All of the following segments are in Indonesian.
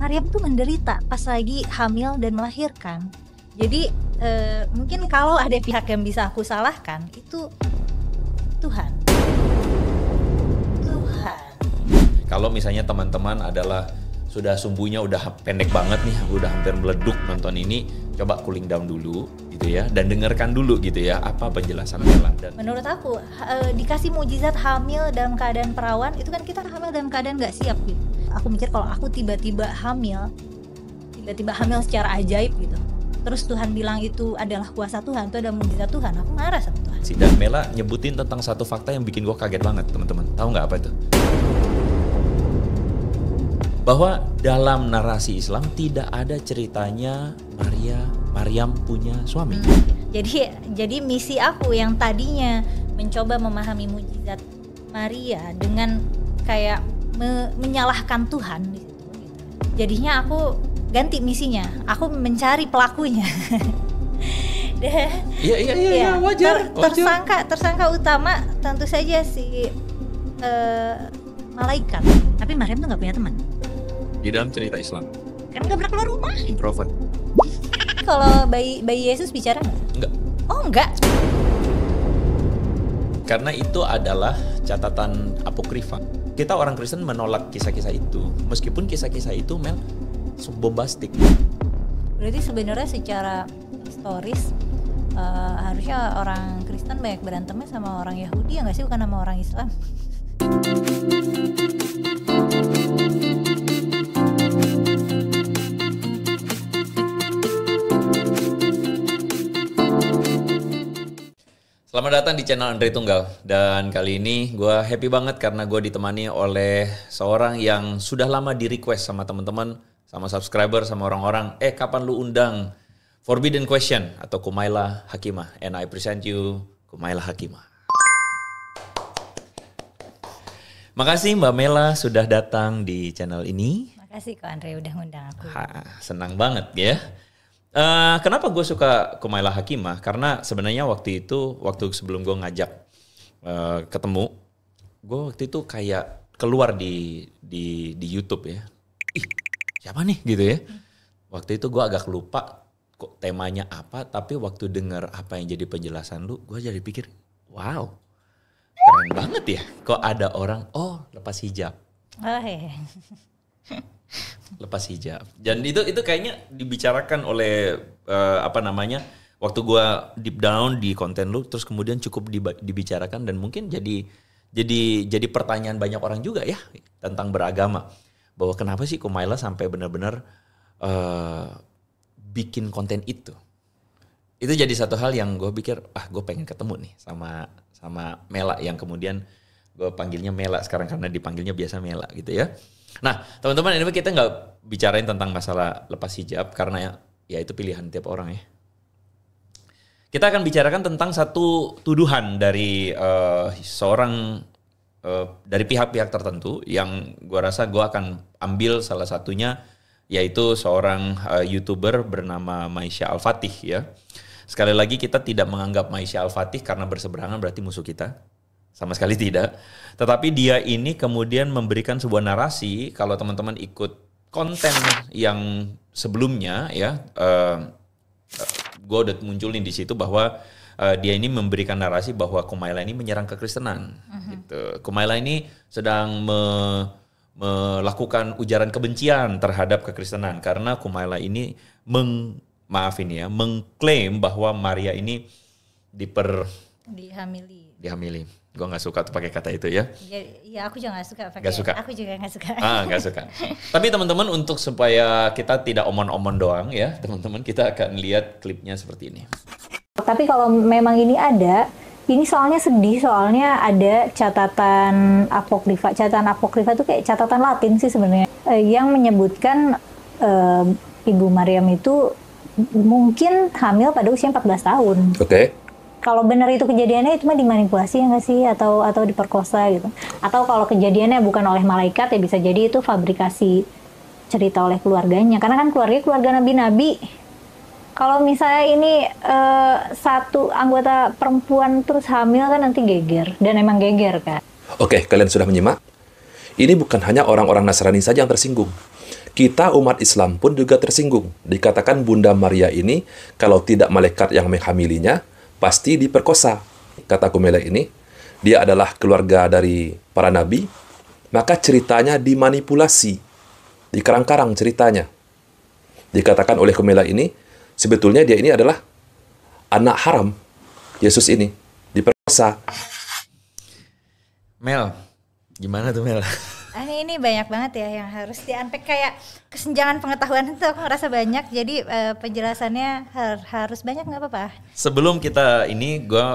Maryam tuh menderita pas lagi hamil dan melahirkan. Jadi mungkin kalau ada pihak yang bisa aku salahkan itu Tuhan. Kalau misalnya teman-teman adalah sudah sumbunya udah pendek banget nih, udah hampir meleduk nonton ini, coba cooling down dulu gitu ya, dan dengarkan dulu gitu ya apa penjelasan Mela. Dan menurut aku dikasih mukjizat hamil dalam keadaan perawan, itu kan kita hamil dalam keadaan nggak siap gitu. Aku mikir kalau aku tiba-tiba hamil secara ajaib gitu, terus Tuhan bilang itu adalah kuasa Tuhan, itu adalah mukjizat Tuhan, aku marah sama Tuhan. Dan Mela nyebutin tentang satu fakta yang bikin gue kaget banget, teman-teman. Tahu nggak apa itu? Bahwa dalam narasi Islam tidak ada ceritanya Maryam punya suami. Jadi misi aku yang tadinya mencoba memahami mukjizat Maria dengan kayak menyalahkan Tuhan di situ. Jadinya aku ganti misinya, aku mencari pelakunya. Iya, wajar. Tersangka utama tentu saja si malaikat. Tapi Maryam tuh nggak punya teman. Di dalam cerita Islam Kan nggak pernah keluar rumah. introvert. Kalau bayi Yesus bicara nggak? Enggak. Oh enggak. Karena itu adalah catatan apokrifa. Kita orang Kristen menolak kisah-kisah itu, meskipun kisah-kisah itu Mel bombastik. Berarti sebenarnya secara historis harusnya orang Kristen banyak berantemnya sama orang Yahudi ya nggak sih, bukan sama orang Islam? Selamat datang di channel Andre Tunggal, dan kali ini gue happy banget karena gue ditemani oleh seorang yang sudah lama di request sama teman-teman, sama subscriber, sama orang-orang. Kapan lu undang Forbidden Question atau Kumaila Hakimah? And I present you Kumaila Hakimah. Makasih Mbak Mela sudah datang di channel ini. Makasih kok Andre udah ngundang aku. Senang banget ya. Kenapa gue suka Kumaila Hakimah? Karena sebenarnya waktu sebelum gue ngajak ketemu, gue waktu itu kayak keluar di YouTube ya. Ih, siapa nih gitu ya. Waktu itu gue agak lupa kok temanya apa, tapi waktu dengar apa yang jadi penjelasan lu, gue jadi pikir, wow, keren banget ya. Kok ada orang, lepas hijab. Oh iya. Lepas hijab. Dan itu kayaknya dibicarakan oleh waktu gua deep down di konten lu, terus kemudian cukup dibicarakan dan mungkin jadi pertanyaan banyak orang juga ya tentang beragama, bahwa kenapa sih Kumaila sampai benar-benar bikin konten itu. Itu jadi satu hal yang gue pikir, gue pengen ketemu nih sama Mela, yang kemudian gue panggilnya Mela sekarang karena dipanggilnya biasa Mela gitu ya. Nah teman-teman, ini kita nggak bicarain tentang masalah lepas hijab karena ya itu pilihan tiap orang ya. Kita akan bicarakan tentang satu tuduhan dari seorang dari pihak-pihak tertentu yang gue rasa gue akan ambil salah satunya, yaitu seorang YouTuber bernama Maisha Al-Fatih ya. Sekali lagi kita tidak menganggap Maisha Al-Fatih karena berseberangan berarti musuh kita. Sama sekali tidak. Tetapi dia ini kemudian memberikan sebuah narasi, kalau teman-teman ikut konten yang sebelumnya ya, gue udah munculin di situ bahwa dia ini memberikan narasi bahwa Kumaila ini menyerang kekristenan. Gitu. Kumaila ini sedang melakukan ujaran kebencian terhadap kekristenan karena Kumaila ini mengklaim bahwa Maria ini dihamili. Gue nggak suka tuh pakai kata itu ya. Ya aku juga nggak suka pakai. Gak suka. Aku juga nggak suka. Nggak suka. Tapi teman-teman, untuk supaya kita tidak omon-omon doang ya, teman-teman, kita akan lihat klipnya seperti ini. Tapi kalau memang ini ada, ini soalnya sedih, soalnya ada catatan apokrifa. Catatan apokrifa itu kayak catatan Latin sih sebenarnya, yang menyebutkan Ibu Maryam itu mungkin hamil pada usia 14 tahun. Oke. Kalau benar itu kejadiannya itu mah dimanipulasi ya nggak sih, atau diperkosa gitu. Atau kalau kejadiannya bukan oleh malaikat ya bisa jadi itu fabrikasi cerita oleh keluarganya. Karena kan keluarga nabi-nabi. Kalau misalnya ini satu anggota perempuan terus hamil kan nanti geger, dan emang geger kan. Oke, kalian sudah menyimak? Ini bukan hanya orang-orang Nasrani saja yang tersinggung. Kita umat Islam pun juga tersinggung. Dikatakan Bunda Maria ini, kalau tidak malaikat yang menghamilinya, pasti diperkosa. Kata Kumela ini, dia adalah keluarga dari para nabi, maka ceritanya dimanipulasi, dikarang-karang ceritanya. Dikatakan oleh Kumela ini, sebetulnya dia ini adalah anak haram, Yesus ini, diperkosa. Mel, gimana tuh Mel? Ini banyak banget ya yang harus di-unpack, kayak kesenjangan pengetahuan itu aku ngerasa banyak, jadi penjelasannya harus banyak, nggak apa-apa. Sebelum kita ini, gue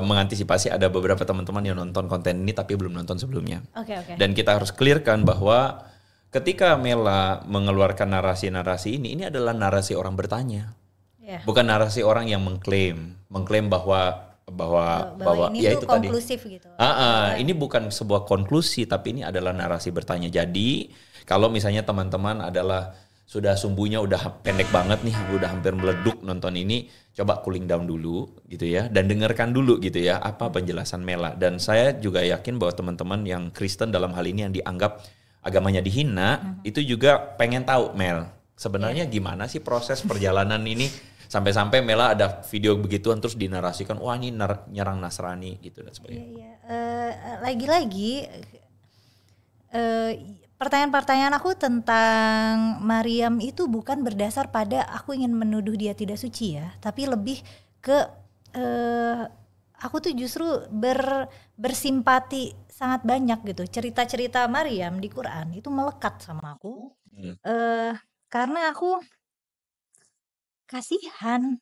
mengantisipasi ada beberapa teman-teman yang nonton konten ini tapi belum nonton sebelumnya. Oke. Dan kita harus clearkan bahwa ketika Mela mengeluarkan narasi-narasi ini adalah narasi orang bertanya. Yeah. Bukan narasi orang yang mengklaim bahwa ini ya tuh itu konklusif tadi. Gitu. Ini bukan sebuah konklusi, tapi ini adalah narasi bertanya. Jadi kalau misalnya teman-teman adalah sudah sumbunya udah pendek banget nih, udah hampir meleduk nonton ini, coba cooling down dulu gitu ya, dan dengarkan dulu gitu ya apa penjelasan Mela. Dan saya juga yakin bahwa teman-teman yang Kristen dalam hal ini yang dianggap agamanya dihina, itu juga pengen tahu Mel, sebenarnya gimana sih proses perjalanan ini. Sampai-sampai Mela ada video begituan terus dinarasikan, wah ini nyerang Nasrani gitu dan sebagainya. Iya. Lagi-lagi pertanyaan-pertanyaan aku tentang Maryam itu bukan berdasar pada aku ingin menuduh dia tidak suci ya, tapi lebih ke aku tuh justru bersimpati sangat banyak gitu. Cerita-cerita Maryam di Quran itu melekat sama aku, karena aku kasihan.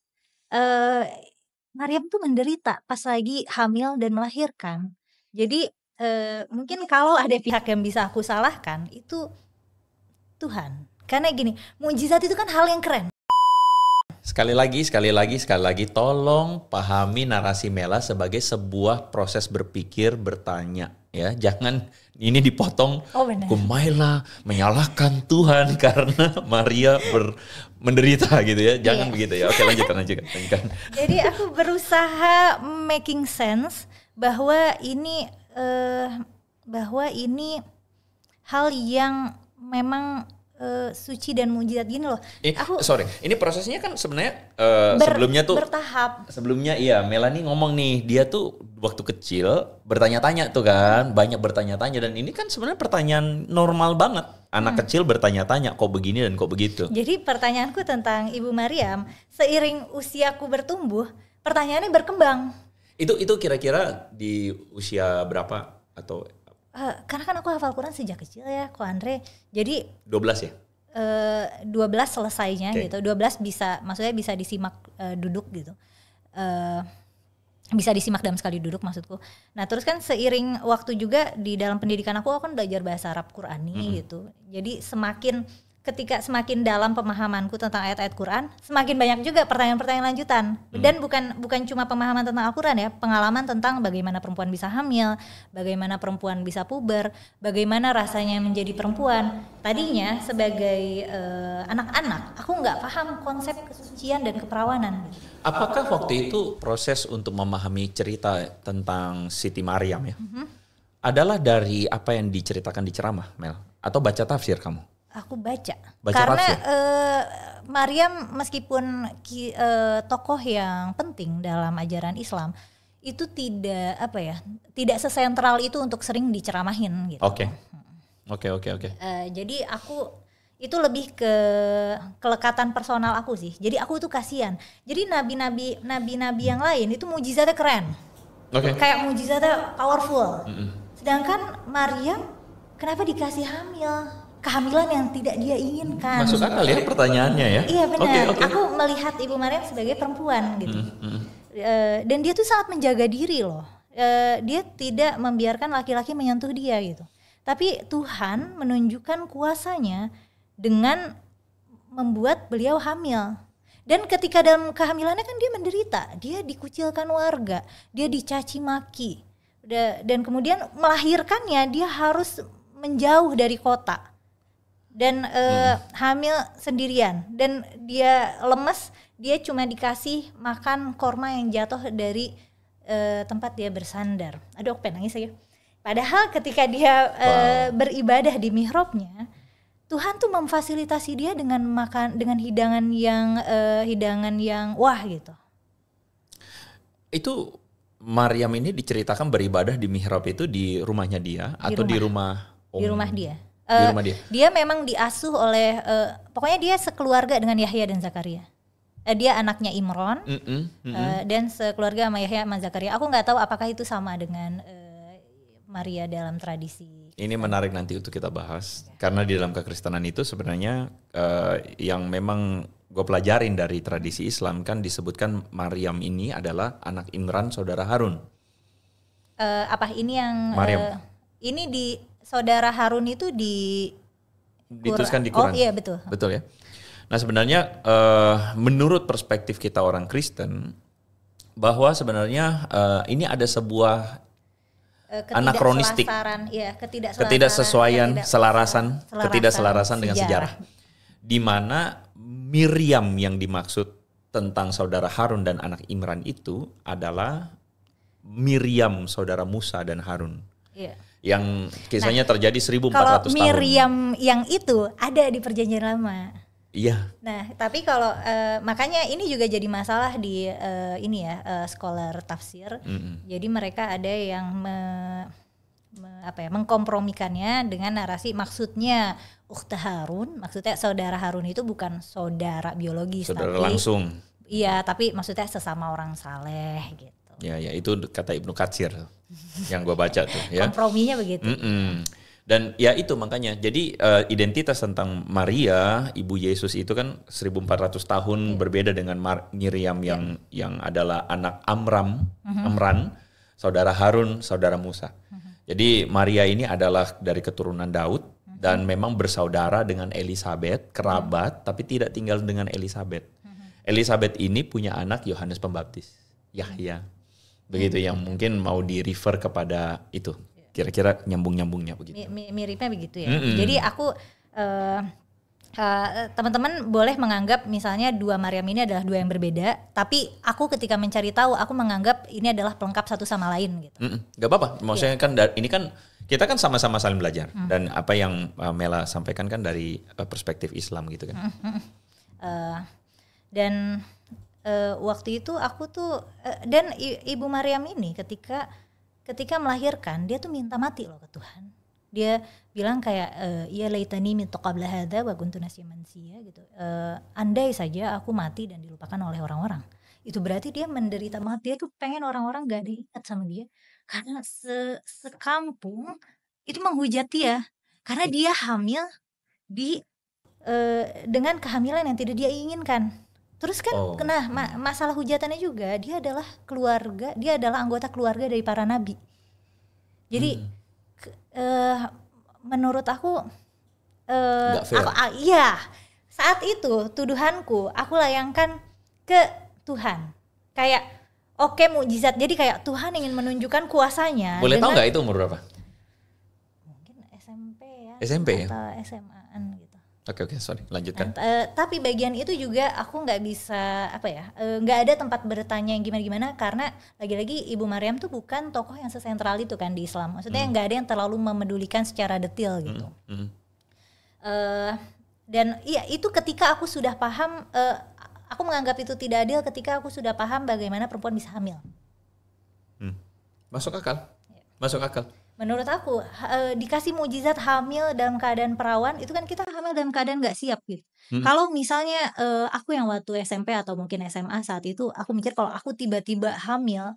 Maryam tuh menderita pas lagi hamil dan melahirkan. Jadi mungkin kalau ada pihak yang bisa aku salahkan itu Tuhan. Karena gini, mukjizat itu kan hal yang keren. Sekali lagi, tolong pahami narasi Mela sebagai sebuah proses berpikir, bertanya. Ya, jangan ini dipotong. Kumaila menyalahkan Tuhan karena Maria menderita gitu ya. Jangan begitu ya. Oke, lanjutkan. Jadi aku berusaha making sense bahwa ini hal yang memang suci dan mujizat gini loh. Ini prosesnya kan sebenarnya sebelumnya tuh bertahap. Sebelumnya iya, Melanie ngomong nih, dia tuh waktu kecil bertanya-tanya tuh kan, banyak bertanya-tanya, dan ini kan sebenarnya pertanyaan normal banget. Anak kecil bertanya-tanya, kok begini dan kok begitu. Jadi pertanyaanku tentang Ibu Maryam, seiring usiaku bertumbuh, pertanyaannya berkembang. Itu kira-kira di usia berapa atau karena kan aku hafal Quran sejak kecil ya, Ko Andre. Jadi 12 ya? 12 selesainya gitu. 12 maksudnya bisa disimak duduk gitu. Bisa disimak dalam sekali duduk maksudku. Nah, terus kan seiring waktu juga di dalam pendidikan aku kan belajar bahasa Arab Qurani gitu. Jadi semakin dalam pemahamanku tentang ayat-ayat Quran, semakin banyak juga pertanyaan-pertanyaan lanjutan. Dan bukan cuma pemahaman tentang Al-Quran ya, pengalaman tentang bagaimana perempuan bisa hamil, bagaimana perempuan bisa puber, bagaimana rasanya menjadi perempuan. Tadinya sebagai anak-anak, aku nggak paham konsep kesucian dan keperawanan. Apakah waktu itu proses untuk memahami cerita tentang Siti Maryam ya, adalah dari apa yang diceritakan di ceramah, Mel? Atau baca tafsir kamu? Aku baca karena Maryam meskipun tokoh yang penting dalam ajaran Islam itu tidak sesentral itu untuk sering diceramahin gitu. Oke. Jadi aku itu lebih ke kelekatan personal aku sih. Jadi aku tuh kasihan. Jadi nabi-nabi yang lain itu mujizatnya keren, kayak mujizatnya powerful. Sedangkan Maryam kenapa dikasih kehamilan yang tidak dia inginkan. Masuk akal ya pertanyaannya ya. Iya benar. Okay. Aku melihat Ibu Maryam sebagai perempuan gitu. Dan dia tuh sangat menjaga diri loh. Dia tidak membiarkan laki-laki menyentuh dia gitu. Tapi Tuhan menunjukkan kuasanya dengan membuat beliau hamil. Dan ketika dalam kehamilannya kan dia menderita. Dia dikucilkan warga. Dia dicaci maki. Dan kemudian melahirkannya dia harus menjauh dari kota. Dan hamil sendirian, dan dia lemes, dia cuma dikasih makan korma yang jatuh dari tempat dia bersandar. Aduh, aku pengen nangis aja. Padahal ketika dia beribadah di mihrabnya, Tuhan tuh memfasilitasi dia dengan dengan hidangan yang wah gitu. Itu Maryam ini diceritakan beribadah di mihrab itu di rumahnya dia atau di rumah di rumah dia. Di rumah dia. Dia memang diasuh oleh pokoknya dia sekeluarga dengan Yahya dan Zakaria. Dia anaknya Imron dan sekeluarga sama Yahya sama Zakaria. Aku nggak tahu apakah itu sama dengan Maria dalam tradisi. Ini menarik nanti untuk kita bahas karena di dalam kekristenan itu sebenarnya yang memang gue pelajarin dari tradisi Islam kan disebutkan Maryam ini adalah anak Imran saudara Harun. Apa ini yang Maryam. Ini di saudara Harun itu dituliskan di Quran. Oh iya betul. Betul ya. Nah sebenarnya menurut perspektif kita orang Kristen bahwa sebenarnya ini ada sebuah anakronistik, ketidakselarasan dengan sejarah. Di mana Miriam yang dimaksud tentang saudara Harun dan anak Imran itu adalah Miriam saudara Musa dan Harun. Iya. Yang kisahnya terjadi 1400 tahun. Kalau Miriam yang itu ada di Perjanjian Lama. Iya. Nah, tapi kalau makanya ini juga jadi masalah di scholar tafsir. Jadi mereka ada yang mengkompromikannya dengan narasi maksudnya ukhta Harun, maksudnya saudara Harun itu bukan saudara biologis, saudara tapi langsung. Iya, tapi maksudnya sesama orang saleh gitu. Ya, itu kata Ibnu Katsir yang gue baca tuh. Ya. Komprominya begitu. Dan ya itu makanya, jadi identitas tentang Maria, ibu Yesus itu kan 1400 tahun berbeda dengan Miriam yang adalah anak Amran, saudara Harun, saudara Musa. Jadi Maria ini adalah dari keturunan Daud dan memang bersaudara dengan Elizabeth, kerabat, tapi tidak tinggal dengan Elizabeth. Elizabeth ini punya anak Yohanes Pembaptis, Yahya. Begitu yang mungkin mau di-refer kepada itu. Kira-kira nyambung-nyambungnya begitu. Miripnya begitu ya. Jadi aku teman-teman boleh menganggap misalnya dua Maryam ini adalah dua yang berbeda, tapi aku ketika mencari tahu aku menganggap ini adalah pelengkap satu sama lain gitu. Gak apa-apa. Maksudnya kan ini kan kita kan sama-sama saling belajar dan apa yang Mela sampaikan kan dari perspektif Islam gitu kan. Dan waktu itu aku tuh dan Ibu Maryam ini ketika melahirkan dia tuh minta mati loh ke Tuhan. Dia bilang kayak ya laitani mitu qabla hadza wa kuntu nasiyan mansiya gitu. Andai saja aku mati dan dilupakan oleh orang-orang. Itu berarti dia menderita banget. Dia tuh pengen orang-orang gak ada ingat sama dia karena sekampung itu menghujat dia karena dia hamil dengan kehamilan yang tidak dia inginkan. Terus kan masalah hujatannya juga dia adalah anggota keluarga dari para nabi. Jadi menurut aku saat itu tuduhanku aku layangkan ke Tuhan kayak mukjizat, jadi kayak Tuhan ingin menunjukkan kuasanya. Boleh tahu nggak itu umur berapa? Mungkin SMP ya atau SMA-an gitu. Oke, sorry, lanjutkan. Tapi bagian itu juga aku nggak bisa nggak ada tempat bertanya yang gimana-gimana karena lagi-lagi Ibu Maryam tuh bukan tokoh yang sesentral itu kan di Islam. Maksudnya nggak ada yang terlalu memedulikan secara detail gitu. Dan iya itu ketika aku sudah paham, aku menganggap itu tidak adil ketika aku sudah paham bagaimana perempuan bisa hamil. Masuk akal. Masuk akal. Menurut aku dikasih mukjizat hamil dalam keadaan perawan itu kan kita hamil dalam keadaan nggak siap gitu. Kalau misalnya aku yang waktu SMP atau mungkin SMA saat itu aku mikir kalau aku tiba-tiba hamil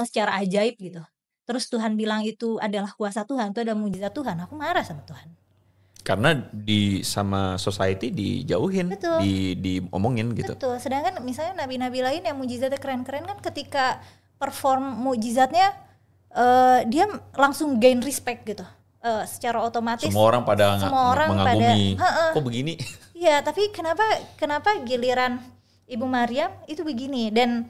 secara ajaib gitu. Terus Tuhan bilang itu adalah kuasa Tuhan, itu ada mukjizat Tuhan, aku marah sama Tuhan. Karena sama society dijauhin, diomongin gitu. Betul. Sedangkan misalnya nabi-nabi lain yang mukjizatnya keren-keren kan ketika perform mukjizatnya dia langsung gain respect gitu, secara otomatis. Semua orang pada mengagumi. Kok begini? Iya, tapi kenapa giliran Ibu Maryam itu begini dan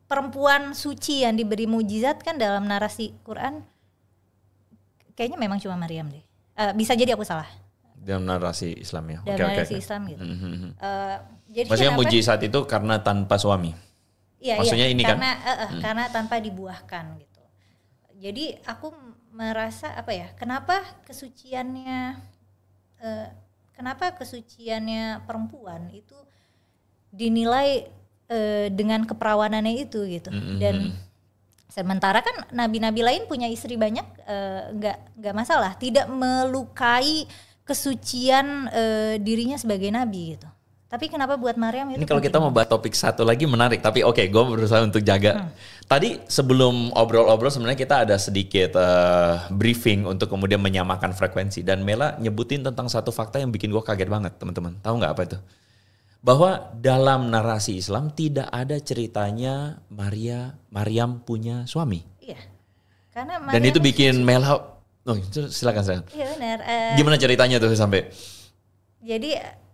perempuan suci yang diberi mukjizat kan dalam narasi Quran kayaknya memang cuma Maryam deh. Bisa jadi aku salah. Dalam narasi Islam ya. Dalam narasi Islam gitu. Jadi maksudnya mukjizat itu karena tanpa suami. Iya, maksudnya ini karena tanpa dibuahkan gitu. Jadi aku merasa apa ya? Kenapa kesuciannya perempuan itu dinilai dengan keperawanannya itu gitu. Dan sementara kan nabi-nabi lain punya istri banyak, nggak masalah, tidak melukai kesucian dirinya sebagai nabi gitu. Tapi kenapa buat Maryam itu? Ini kalau kita mau bahas topik satu lagi menarik, tapi oke, gue berusaha untuk jaga. Tadi sebelum obrol-obrol sebenarnya kita ada sedikit briefing untuk kemudian menyamakan frekuensi. Dan Mela nyebutin tentang satu fakta yang bikin gue kaget banget, teman-teman. Tahu nggak apa itu? Bahwa dalam narasi Islam tidak ada ceritanya Maryam punya suami. Iya. Karena Dan itu bikin Mela, silakan. Iya benar. Gimana ceritanya tuh sampai? Jadi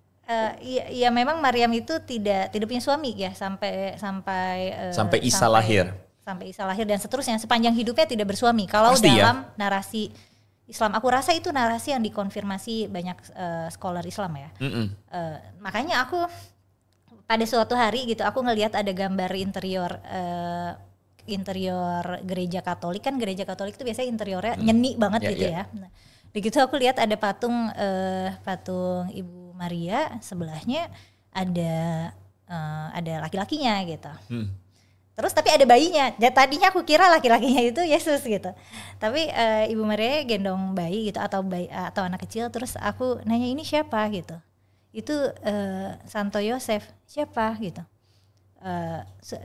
ya memang Maryam itu tidak punya suami ya sampai Isa lahir. Sampai Isa lahir dan seterusnya, sepanjang hidupnya tidak bersuami. Kalau Pasti dalam narasi Islam, aku rasa itu narasi yang dikonfirmasi banyak scholar Islam ya. Makanya aku pada suatu hari gitu aku ngelihat ada gambar interior gereja Katolik. Kan gereja Katolik itu biasanya interiornya nyeni banget gitu ya. Nah, begitu aku lihat ada patung Ibu Maria, sebelahnya ada laki-lakinya gitu. Terus tapi ada bayinya. Tadinya aku kira laki-lakinya itu Yesus gitu. Tapi Ibu Maria gendong bayi gitu atau anak kecil. Terus aku nanya, ini siapa gitu. Itu Santo Yosef. Siapa gitu.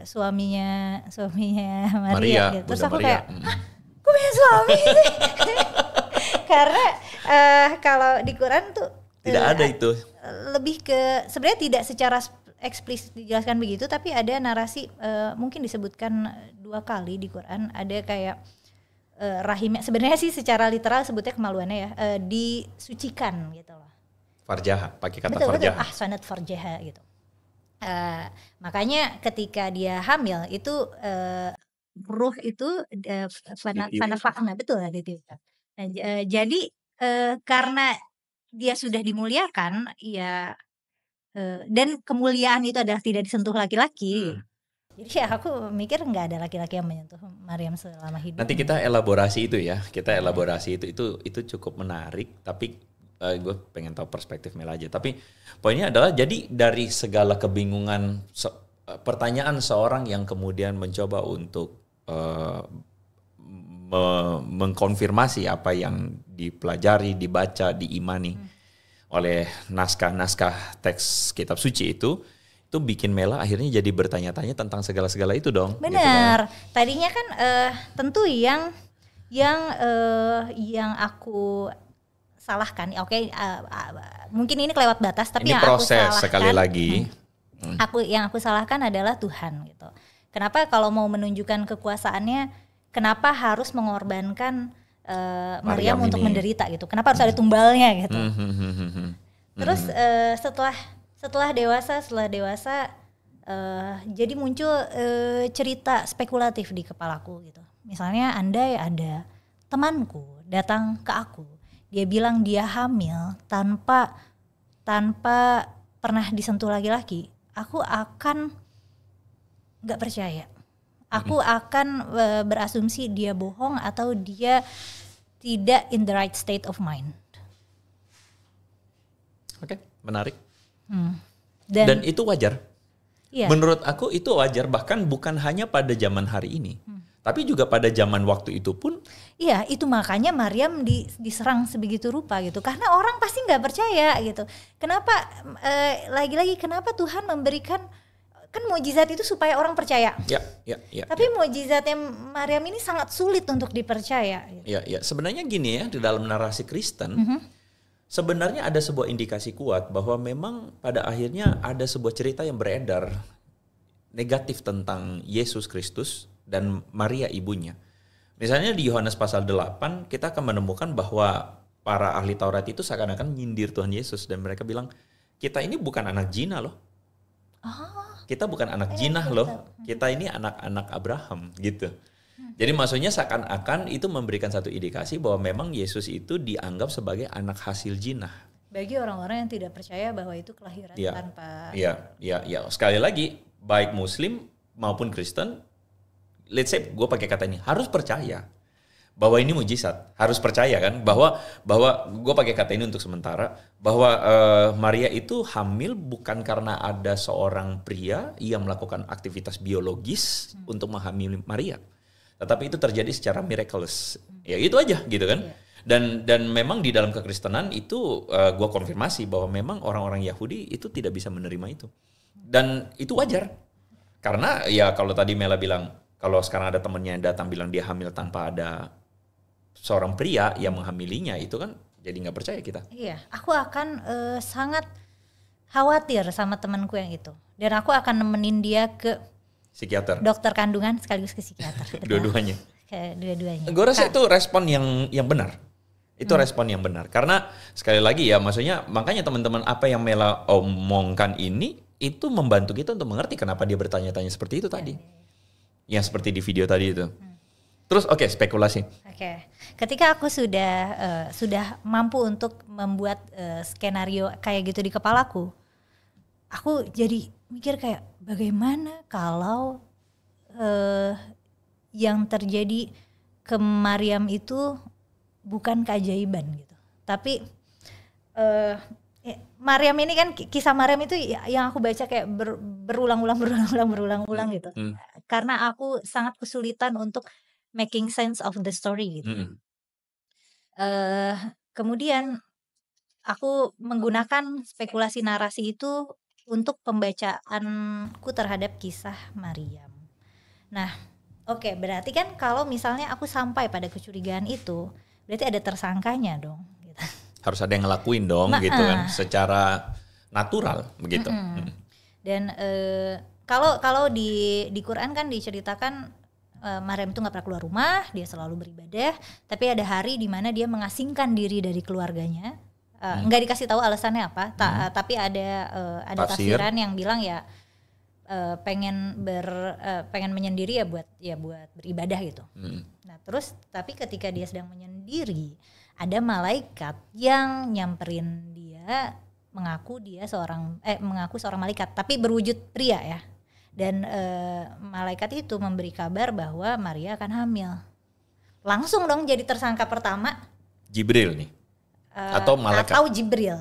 Suaminya Maria gitu. Terus aku kayak, kok punya suami sih? Karena kalau di Quran tuh tidak ada itu. Lebih ke sebenarnya tidak secara eksplisit dijelaskan begitu, tapi ada narasi mungkin disebutkan 2 kali di Quran, ada kayak rahimnya, sebenarnya sih secara literal sebutnya kemaluannya ya, disucikan gitu loh. Farjaha, pakai kata betul, farjaha. Ahsanat farjaha gitu. Makanya ketika dia hamil itu ruh itu fanafakna, betul ditiupkan. Nah, jadi karena dia sudah dimuliakan ya, dan kemuliaan itu adalah tidak disentuh laki-laki. Jadi ya aku mikir nggak ada laki-laki yang menyentuh Maryam selama hidup. Nanti kita elaborasi itu ya, itu cukup menarik. Tapi gue pengen tahu perspektif Mela aja. Tapi poinnya adalah jadi dari segala kebingungan pertanyaan seorang yang kemudian mencoba untuk mengkonfirmasi apa yang dipelajari, dibaca, diimani oleh naskah-naskah teks kitab suci itu bikin Mela akhirnya jadi bertanya-tanya tentang segala-segala itu dong. Benar. Gitu kan? Tadinya kan tentu yang aku salahkan, oke, mungkin ini kelewat batas, tapi ini yang proses aku salahkan, sekali lagi. Yang aku salahkan adalah Tuhan gitu. Kenapa kalau mau menunjukkan kekuasaannya, kenapa harus mengorbankan Maryam untuk menderita gitu? Kenapa harus ada tumbalnya gitu? Terus setelah dewasa jadi muncul cerita spekulatif di kepalaku gitu. Misalnya andai ada temanku datang ke aku, dia bilang dia hamil tanpa pernah disentuh laki-laki, aku akan nggak percaya. Aku akan berasumsi dia bohong atau dia tidak in the right state of mind. Oke, menarik. Dan itu wajar. Iya. Menurut aku itu wajar, bahkan bukan hanya pada zaman hari ini, tapi juga pada zaman waktu itu pun. Iya, itu makanya Maryam diserang sebegitu rupa gitu, karena orang pasti nggak percaya gitu. Kenapa lagi-lagi kenapa Tuhan memberikan, kan mukjizat itu supaya orang percaya. Ya. Tapi mukjizatnya Maryam ini sangat sulit untuk dipercaya. Gitu. Ya. Sebenarnya gini ya, di dalam narasi Kristen, sebenarnya ada sebuah indikasi kuat bahwa memang pada akhirnya ada sebuah cerita yang beredar negatif tentang Yesus Kristus dan Maria ibunya. Misalnya di Yohanes pasal 8 kita akan menemukan bahwa para ahli Taurat itu seakan-akan nyindir Tuhan Yesus dan mereka bilang, kita ini bukan anak zina loh. Kita bukan anak jinah loh. Kita ini anak-anak Abraham gitu. Jadi maksudnya seakan-akan itu memberikan satu indikasi bahwa memang Yesus itu dianggap sebagai anak hasil jinah. Bagi orang-orang yang tidak percaya bahwa itu kelahiran tanpa. Iya. Sekali lagi, baik Muslim maupun Kristen, let's say gue pakai kata ini, harus percaya bahwa ini mujizat, harus percaya kan bahwa gue pakai kata ini untuk sementara, bahwa Maria itu hamil bukan karena ada seorang pria yang melakukan aktivitas biologis untuk menghamili Maria, tetapi itu terjadi secara miraculous. Ya itu aja gitu kan. Dan memang di dalam kekristenan itu gue konfirmasi bahwa memang orang-orang Yahudi itu tidak bisa menerima itu, dan itu wajar karena ya kalau tadi Mela bilang kalau sekarang ada temennya yang datang bilang dia hamil tanpa ada seorang pria yang menghamilinya, itu kan jadi nggak percaya kita. Iya, aku akan sangat khawatir sama temanku yang itu, dan aku akan nemenin dia ke Psikiater, dokter kandungan sekaligus ke psikiater. dua-duanya. Kayak dua-duanya. Gue rasa itu respon yang benar. Itu respon yang benar. Karena sekali lagi ya, maksudnya makanya teman-teman apa yang Mela omongkan ini itu membantu kita untuk mengerti kenapa dia bertanya-tanya seperti itu tadi. Yang seperti di video tadi itu. Terus oke, spekulasi. Oke. Ketika aku sudah mampu untuk membuat skenario kayak gitu di kepalaku, aku jadi mikir kayak bagaimana kalau yang terjadi ke Maryam itu bukan keajaiban gitu. Tapi Maryam ini kan, kisah Maryam itu yang aku baca kayak berulang-ulang gitu. Karena aku sangat kesulitan untuk making sense of the story gitu. Kemudian aku menggunakan spekulasi narasi itu untuk pembacaanku terhadap kisah Maryam. Nah, oke, berarti kan kalau misalnya aku sampai pada kecurigaan itu, berarti ada tersangkanya dong. Gitu. Harus ada yang ngelakuin dong, gitu kan, secara natural begitu. Dan kalau di Quran kan diceritakan Maryam itu nggak pernah keluar rumah, dia selalu beribadah. Tapi ada hari di mana dia mengasingkan diri dari keluarganya. Nggak dikasih tahu alasannya apa, tapi ada tafsiran yang bilang ya pengen menyendiri ya buat beribadah gitu. Nah terus tapi ketika dia sedang menyendiri, ada malaikat yang nyamperin dia, mengaku seorang malaikat, tapi berwujud pria ya. Dan malaikat itu memberi kabar bahwa Maria akan hamil. Langsung dong jadi tersangka pertama Jibril nih atau malaikat? Atau Jibril.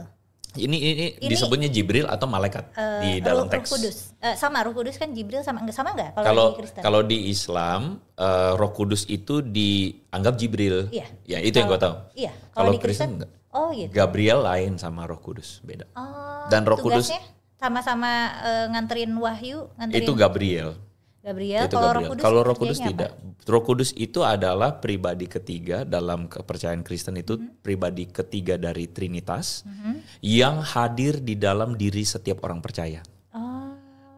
Ini disebutnya Jibril atau malaikat di dalam teks? Roh Kudus. Sama Roh Kudus kan Jibril sama nggak kalau di Kristen? Kalau di Islam Roh Kudus itu dianggap Jibril. Iya. Ya itu yang gue tahu. Iya. Kalau di Kristen enggak. Oh gitu. Gabriel lain sama Roh Kudus, beda. Oh, dan Roh Kudus sama-sama nganterin wahyu, itu Gabriel. Kalau Roh Kudus tidak. Roh Kudus itu adalah pribadi ketiga dalam kepercayaan Kristen, itu pribadi ketiga dari Trinitas yang hadir di dalam diri setiap orang percaya.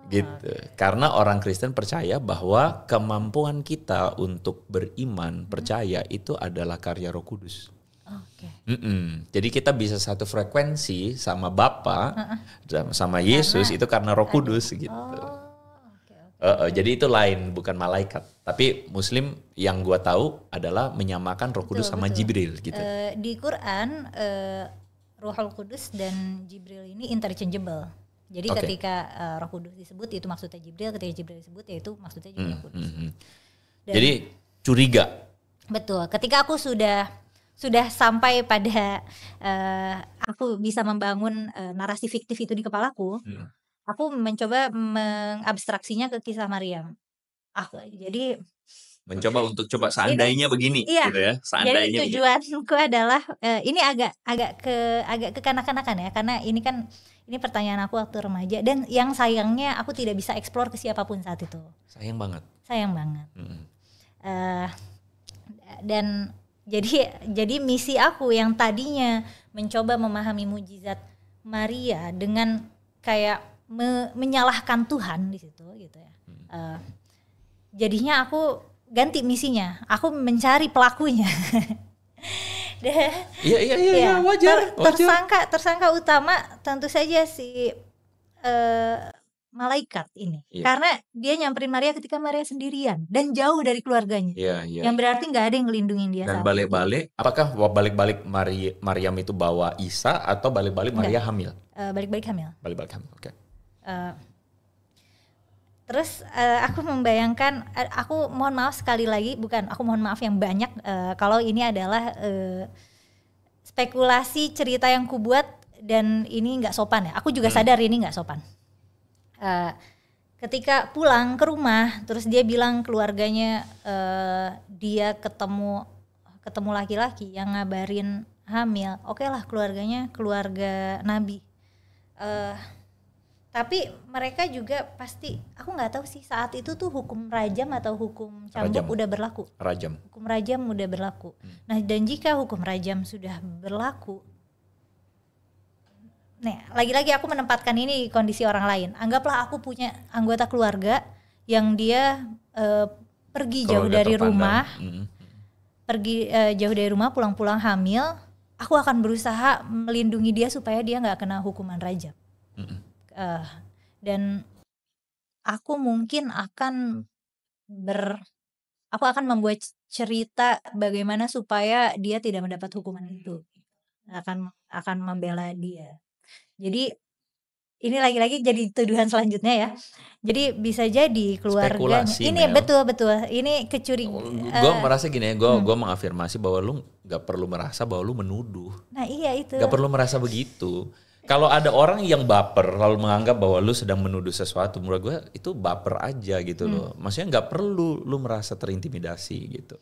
Gitu. Karena orang Kristen percaya bahwa kemampuan kita untuk beriman, percaya itu adalah karya Roh Kudus. Jadi kita bisa satu frekuensi sama Bapa, sama Yesus itu karena Roh Kudus gitu. Jadi itu lain, bukan malaikat. Tapi Muslim yang gua tahu adalah menyamakan Roh Kudus sama Jibril gitu. Di Quran Rohul Kudus dan Jibril ini interchangeable. Jadi ketika Roh Kudus disebut itu maksudnya Jibril, ketika Jibril disebut ya itu maksudnya juga Roh Kudus. Jadi curiga. Betul. Ketika aku sudah sampai pada aku bisa membangun narasi fiktif itu di kepalaku, aku mencoba mengabstraksinya ke kisah Maryam. Jadi mencoba untuk seandainya begini, iya, gitu ya. Seandainya. Jadi tujuanku adalah ini agak ke kanak-kanakan ya, karena ini pertanyaan aku waktu remaja, dan yang sayangnya aku tidak bisa eksplor ke siapapun saat itu. Sayang banget. Dan jadi misi aku yang tadinya mencoba memahami mujizat Maria dengan kayak menyalahkan Tuhan di situ gitu ya. Jadinya aku ganti misinya, aku mencari pelakunya. Iya, wajar. Tersangka utama tentu saja si malaikat ini, karena dia nyamperin Maria ketika Maria sendirian dan jauh dari keluarganya. Yang berarti nggak ada yang ngelindungin dia. Dan balik-balik, apakah balik-balik Maryam itu bawa Isa atau balik-balik Maria hamil? Balik-balik hamil. Balik-balik hamil, oke. Terus aku membayangkan, aku mohon maaf sekali lagi, bukan aku mohon maaf yang banyak kalau ini adalah spekulasi cerita yang kubuat dan ini nggak sopan ya. Aku juga sadar ini nggak sopan. Ketika pulang ke rumah, terus dia bilang keluarganya dia ketemu laki-laki yang ngabarin hamil. Oke lah, keluarganya keluarga Nabi. Tapi mereka juga pasti, aku nggak tahu sih saat itu tuh hukum rajam atau hukum cambuk udah berlaku. Rajam. Hukum rajam udah berlaku. Nah, dan jika hukum rajam sudah berlaku, nih lagi-lagi aku menempatkan ini di kondisi orang lain. Anggaplah aku punya anggota keluarga yang dia pergi jauh dari rumah, jauh dari rumah, pulang-pulang hamil. Aku akan berusaha melindungi dia supaya dia nggak kena hukuman rajam. Dan aku mungkin akan membuat cerita bagaimana supaya dia tidak mendapat hukuman itu, akan membela dia. Jadi ini lagi-lagi jadi tuduhan selanjutnya ya. Jadi bisa jadi keluarganya spekulasi, ini Mel. betul ini kecurigaan. Gue merasa gini ya, gue mengafirmasi bahwa lu nggak perlu merasa bahwa lu menuduh. Nah iya itu. Nggak perlu merasa begitu. Kalau ada orang yang baper lalu menganggap bahwa lu sedang menuduh sesuatu, menurut gue itu baper aja gitu loh. Maksudnya nggak perlu lu merasa terintimidasi gitu.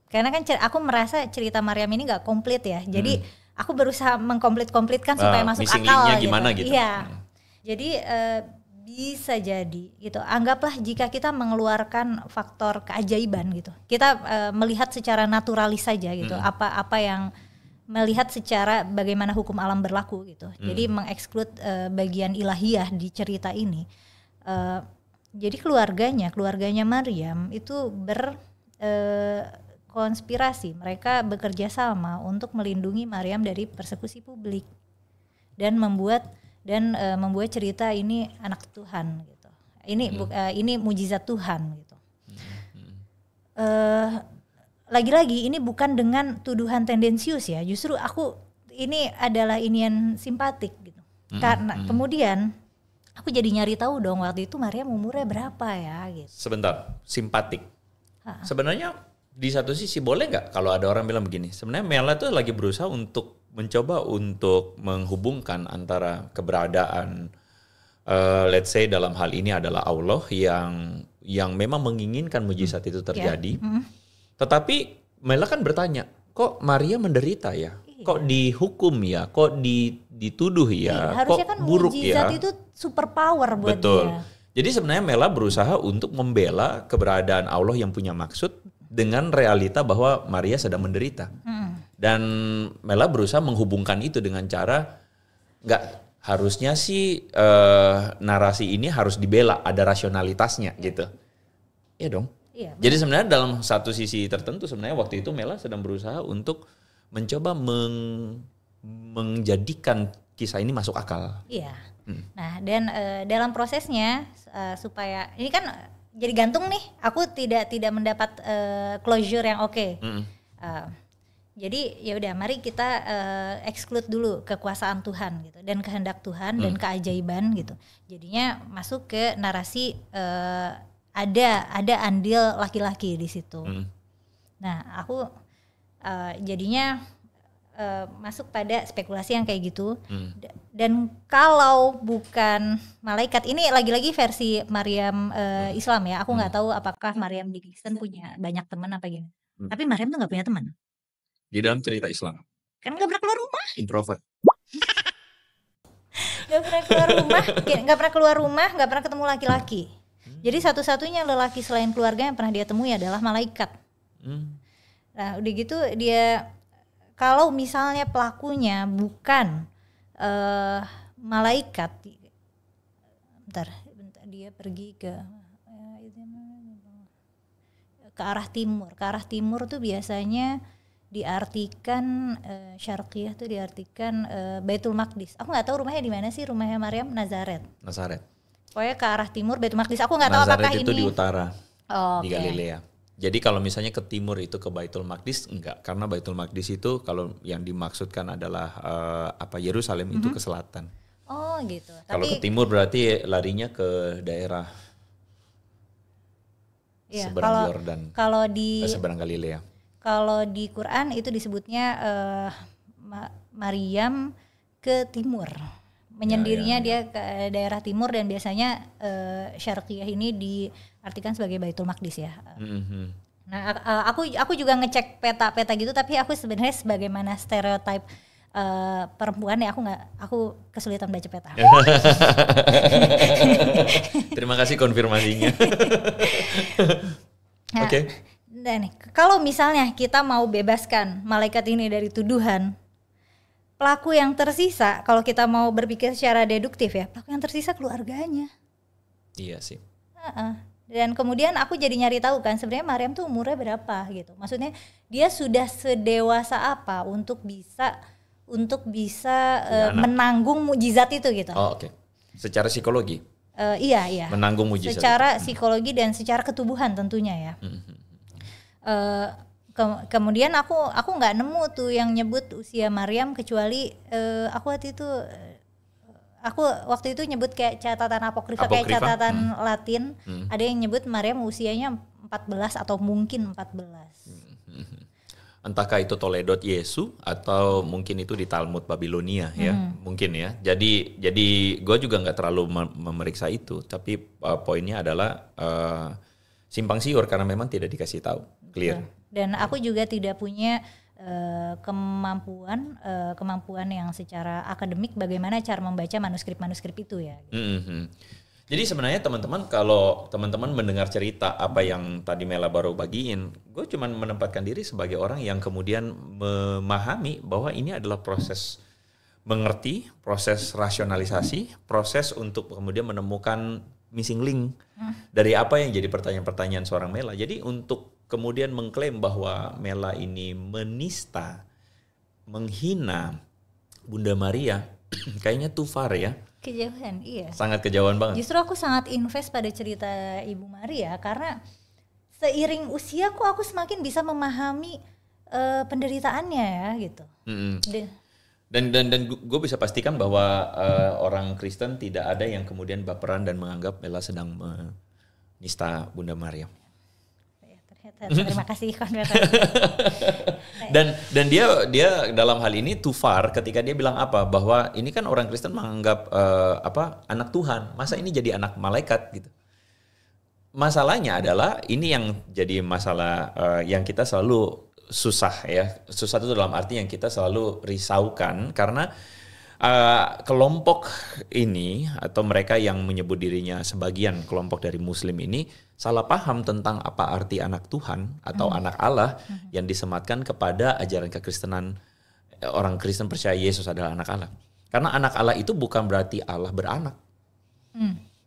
Karena kan aku merasa cerita Maryam ini nggak komplit ya. Jadi aku berusaha mengkomplit-komplitkan supaya masuk missing akal link-nya gitu. gimana gitu. Iya. Jadi bisa jadi gitu. Anggaplah jika kita mengeluarkan faktor keajaiban gitu. Kita melihat secara naturalis saja gitu. Apa yang melihat secara bagaimana hukum alam berlaku gitu. Jadi mengeksklud bagian ilahiyah di cerita ini. Jadi keluarganya Maryam itu konspirasi, mereka bekerja sama untuk melindungi Maryam dari persekusi publik dan membuat cerita ini anak Tuhan gitu. Ini mujizat Tuhan gitu. Lagi-lagi ini bukan dengan tuduhan tendensius ya. Justru ini adalah inian simpatik gitu. Karena kemudian aku jadi nyari tahu dong waktu itu Maryam umurnya berapa ya gitu. Sebentar, simpatik. Sebenarnya di satu sisi boleh nggak kalau ada orang bilang begini, sebenarnya Mela tuh lagi berusaha untuk mencoba untuk menghubungkan antara keberadaan let's say dalam hal ini adalah Allah yang memang menginginkan mujizat itu terjadi. Tetapi Mela kan bertanya, kok Maria menderita ya? Kok dihukum ya? Kok dituduh ya? Harusnya kok kan buruk mujizat ya? itu super power buat Betul. dia. Jadi sebenarnya Mela berusaha untuk membela keberadaan Allah yang punya maksud dengan realita bahwa Maria sedang menderita. Dan Mela berusaha menghubungkan itu dengan cara nggak harusnya sih narasi ini harus dibela, ada rasionalitasnya gitu. Iya dong. Iya. Jadi sebenarnya dalam satu sisi tertentu sebenarnya waktu itu Mela sedang berusaha untuk mencoba menjadikan kisah ini masuk akal. Iya. Nah, dan dalam prosesnya supaya ini kan jadi gantung nih, aku tidak mendapat closure yang oke. Jadi ya udah, mari kita exclude dulu kekuasaan Tuhan gitu dan kehendak Tuhan dan keajaiban gitu. Jadinya masuk ke narasi ada andil laki-laki di situ. Nah, aku jadinya masuk pada spekulasi yang kayak gitu. Dan kalau bukan malaikat, ini lagi-lagi versi Maryam Islam ya. Aku nggak tahu apakah Maryam di Kristen punya banyak teman apa gimana. Tapi Maryam tuh nggak punya teman. Di dalam cerita Islam. Kan nggak pernah keluar rumah. Introvert. Nggak pernah keluar rumah, nggak pernah ketemu laki-laki. Jadi satu-satunya lelaki selain keluarga yang pernah dia temui adalah malaikat. Nah udah gitu dia, kalau misalnya pelakunya bukan malaikat, bentar dia pergi ke arah timur. Ke arah timur tuh biasanya diartikan syarqiyah tuh diartikan Baitul Maqdis. Aku nggak tahu rumahnya di mana sih, rumahnya Maryam Nazaret. Pokoknya ke arah timur Baitul Maqdis. Aku nggak tahu apakah Nazaret itu ini di utara, di okay. Galilea. Jadi kalau misalnya ke timur itu ke Baitul Maqdis, enggak, karena Baitul Maqdis itu kalau yang dimaksudkan adalah Yerusalem itu ke selatan. Oh gitu. Kalau Tapi ke timur berarti larinya ke daerah Iya, seberang Yordan, kalau di seberang Galilea. kalau di Quran itu disebutnya Maryam ke timur. Menyendirinya dia ke daerah timur, dan biasanya Syarqiyah ini diartikan sebagai Baitul Maqdis ya. Nah, aku juga ngecek peta-peta gitu, tapi aku sebenarnya sebagaimana stereotip perempuan ya, aku kesulitan baca peta. Terima kasih konfirmasinya. Nah, Oke. Dan kalau misalnya kita mau bebaskan malaikat ini dari tuduhan, pelaku yang tersisa, kalau kita mau berpikir secara deduktif ya, pelaku yang tersisa keluarganya. Iya sih. Dan kemudian aku jadi nyari tahu kan, sebenarnya Maryam tuh umurnya berapa gitu. Maksudnya dia sudah sedewasa apa untuk bisa menanggung mukjizat itu gitu. Oh, oke. Secara psikologi. Iya. Menanggung mukjizat. Secara psikologi dan secara ketubuhan tentunya ya. Kemudian aku nggak nemu tuh yang nyebut usia Maryam, kecuali aku waktu itu nyebut kayak catatan apokrifa, kayak catatan Latin. Ada yang nyebut Maryam usianya 14 atau mungkin 14. Entahkah itu Toledot Yesu atau mungkin itu di Talmud Babilonia ya, mungkin ya. Jadi gue juga nggak terlalu memeriksa itu, tapi poinnya adalah simpang siur karena memang tidak dikasih tahu clear. Dan aku juga tidak punya kemampuan yang secara akademik bagaimana cara membaca manuskrip itu ya. Jadi sebenarnya teman-teman, kalau teman-teman mendengar cerita apa yang tadi Mela baru bagiin, gue cuma menempatkan diri sebagai orang yang kemudian memahami bahwa ini adalah proses mengerti, proses rasionalisasi, proses untuk kemudian menemukan missing link dari apa yang jadi pertanyaan-pertanyaan seorang Mela. Jadi untuk kemudian mengklaim bahwa Mela ini menista, menghina Bunda Maria, kayaknya too far ya. Kejauhan, iya. Sangat kejauhan banget. Justru aku sangat invest pada cerita Ibu Maria karena seiring usiaku aku semakin bisa memahami penderitaannya ya gitu. Dan gue bisa pastikan bahwa orang Kristen tidak ada yang kemudian baperan dan menganggap Mela sedang menista Bunda Maria. Terima kasih konversi. Dan dia dalam hal ini too far ketika dia bilang apa, bahwa ini kan orang Kristen menganggap anak Tuhan, masa ini jadi anak malaikat gitu. Masalahnya adalah ini yang jadi masalah yang kita selalu susah ya. Susah itu dalam arti yang kita selalu risaukan karena kelompok ini atau mereka yang menyebut dirinya sebagian kelompok dari Muslim ini salah paham tentang apa arti anak Tuhan atau anak Allah yang disematkan kepada ajaran kekristenan. Orang Kristen percaya Yesus adalah anak Allah. Karena anak Allah itu bukan berarti Allah beranak.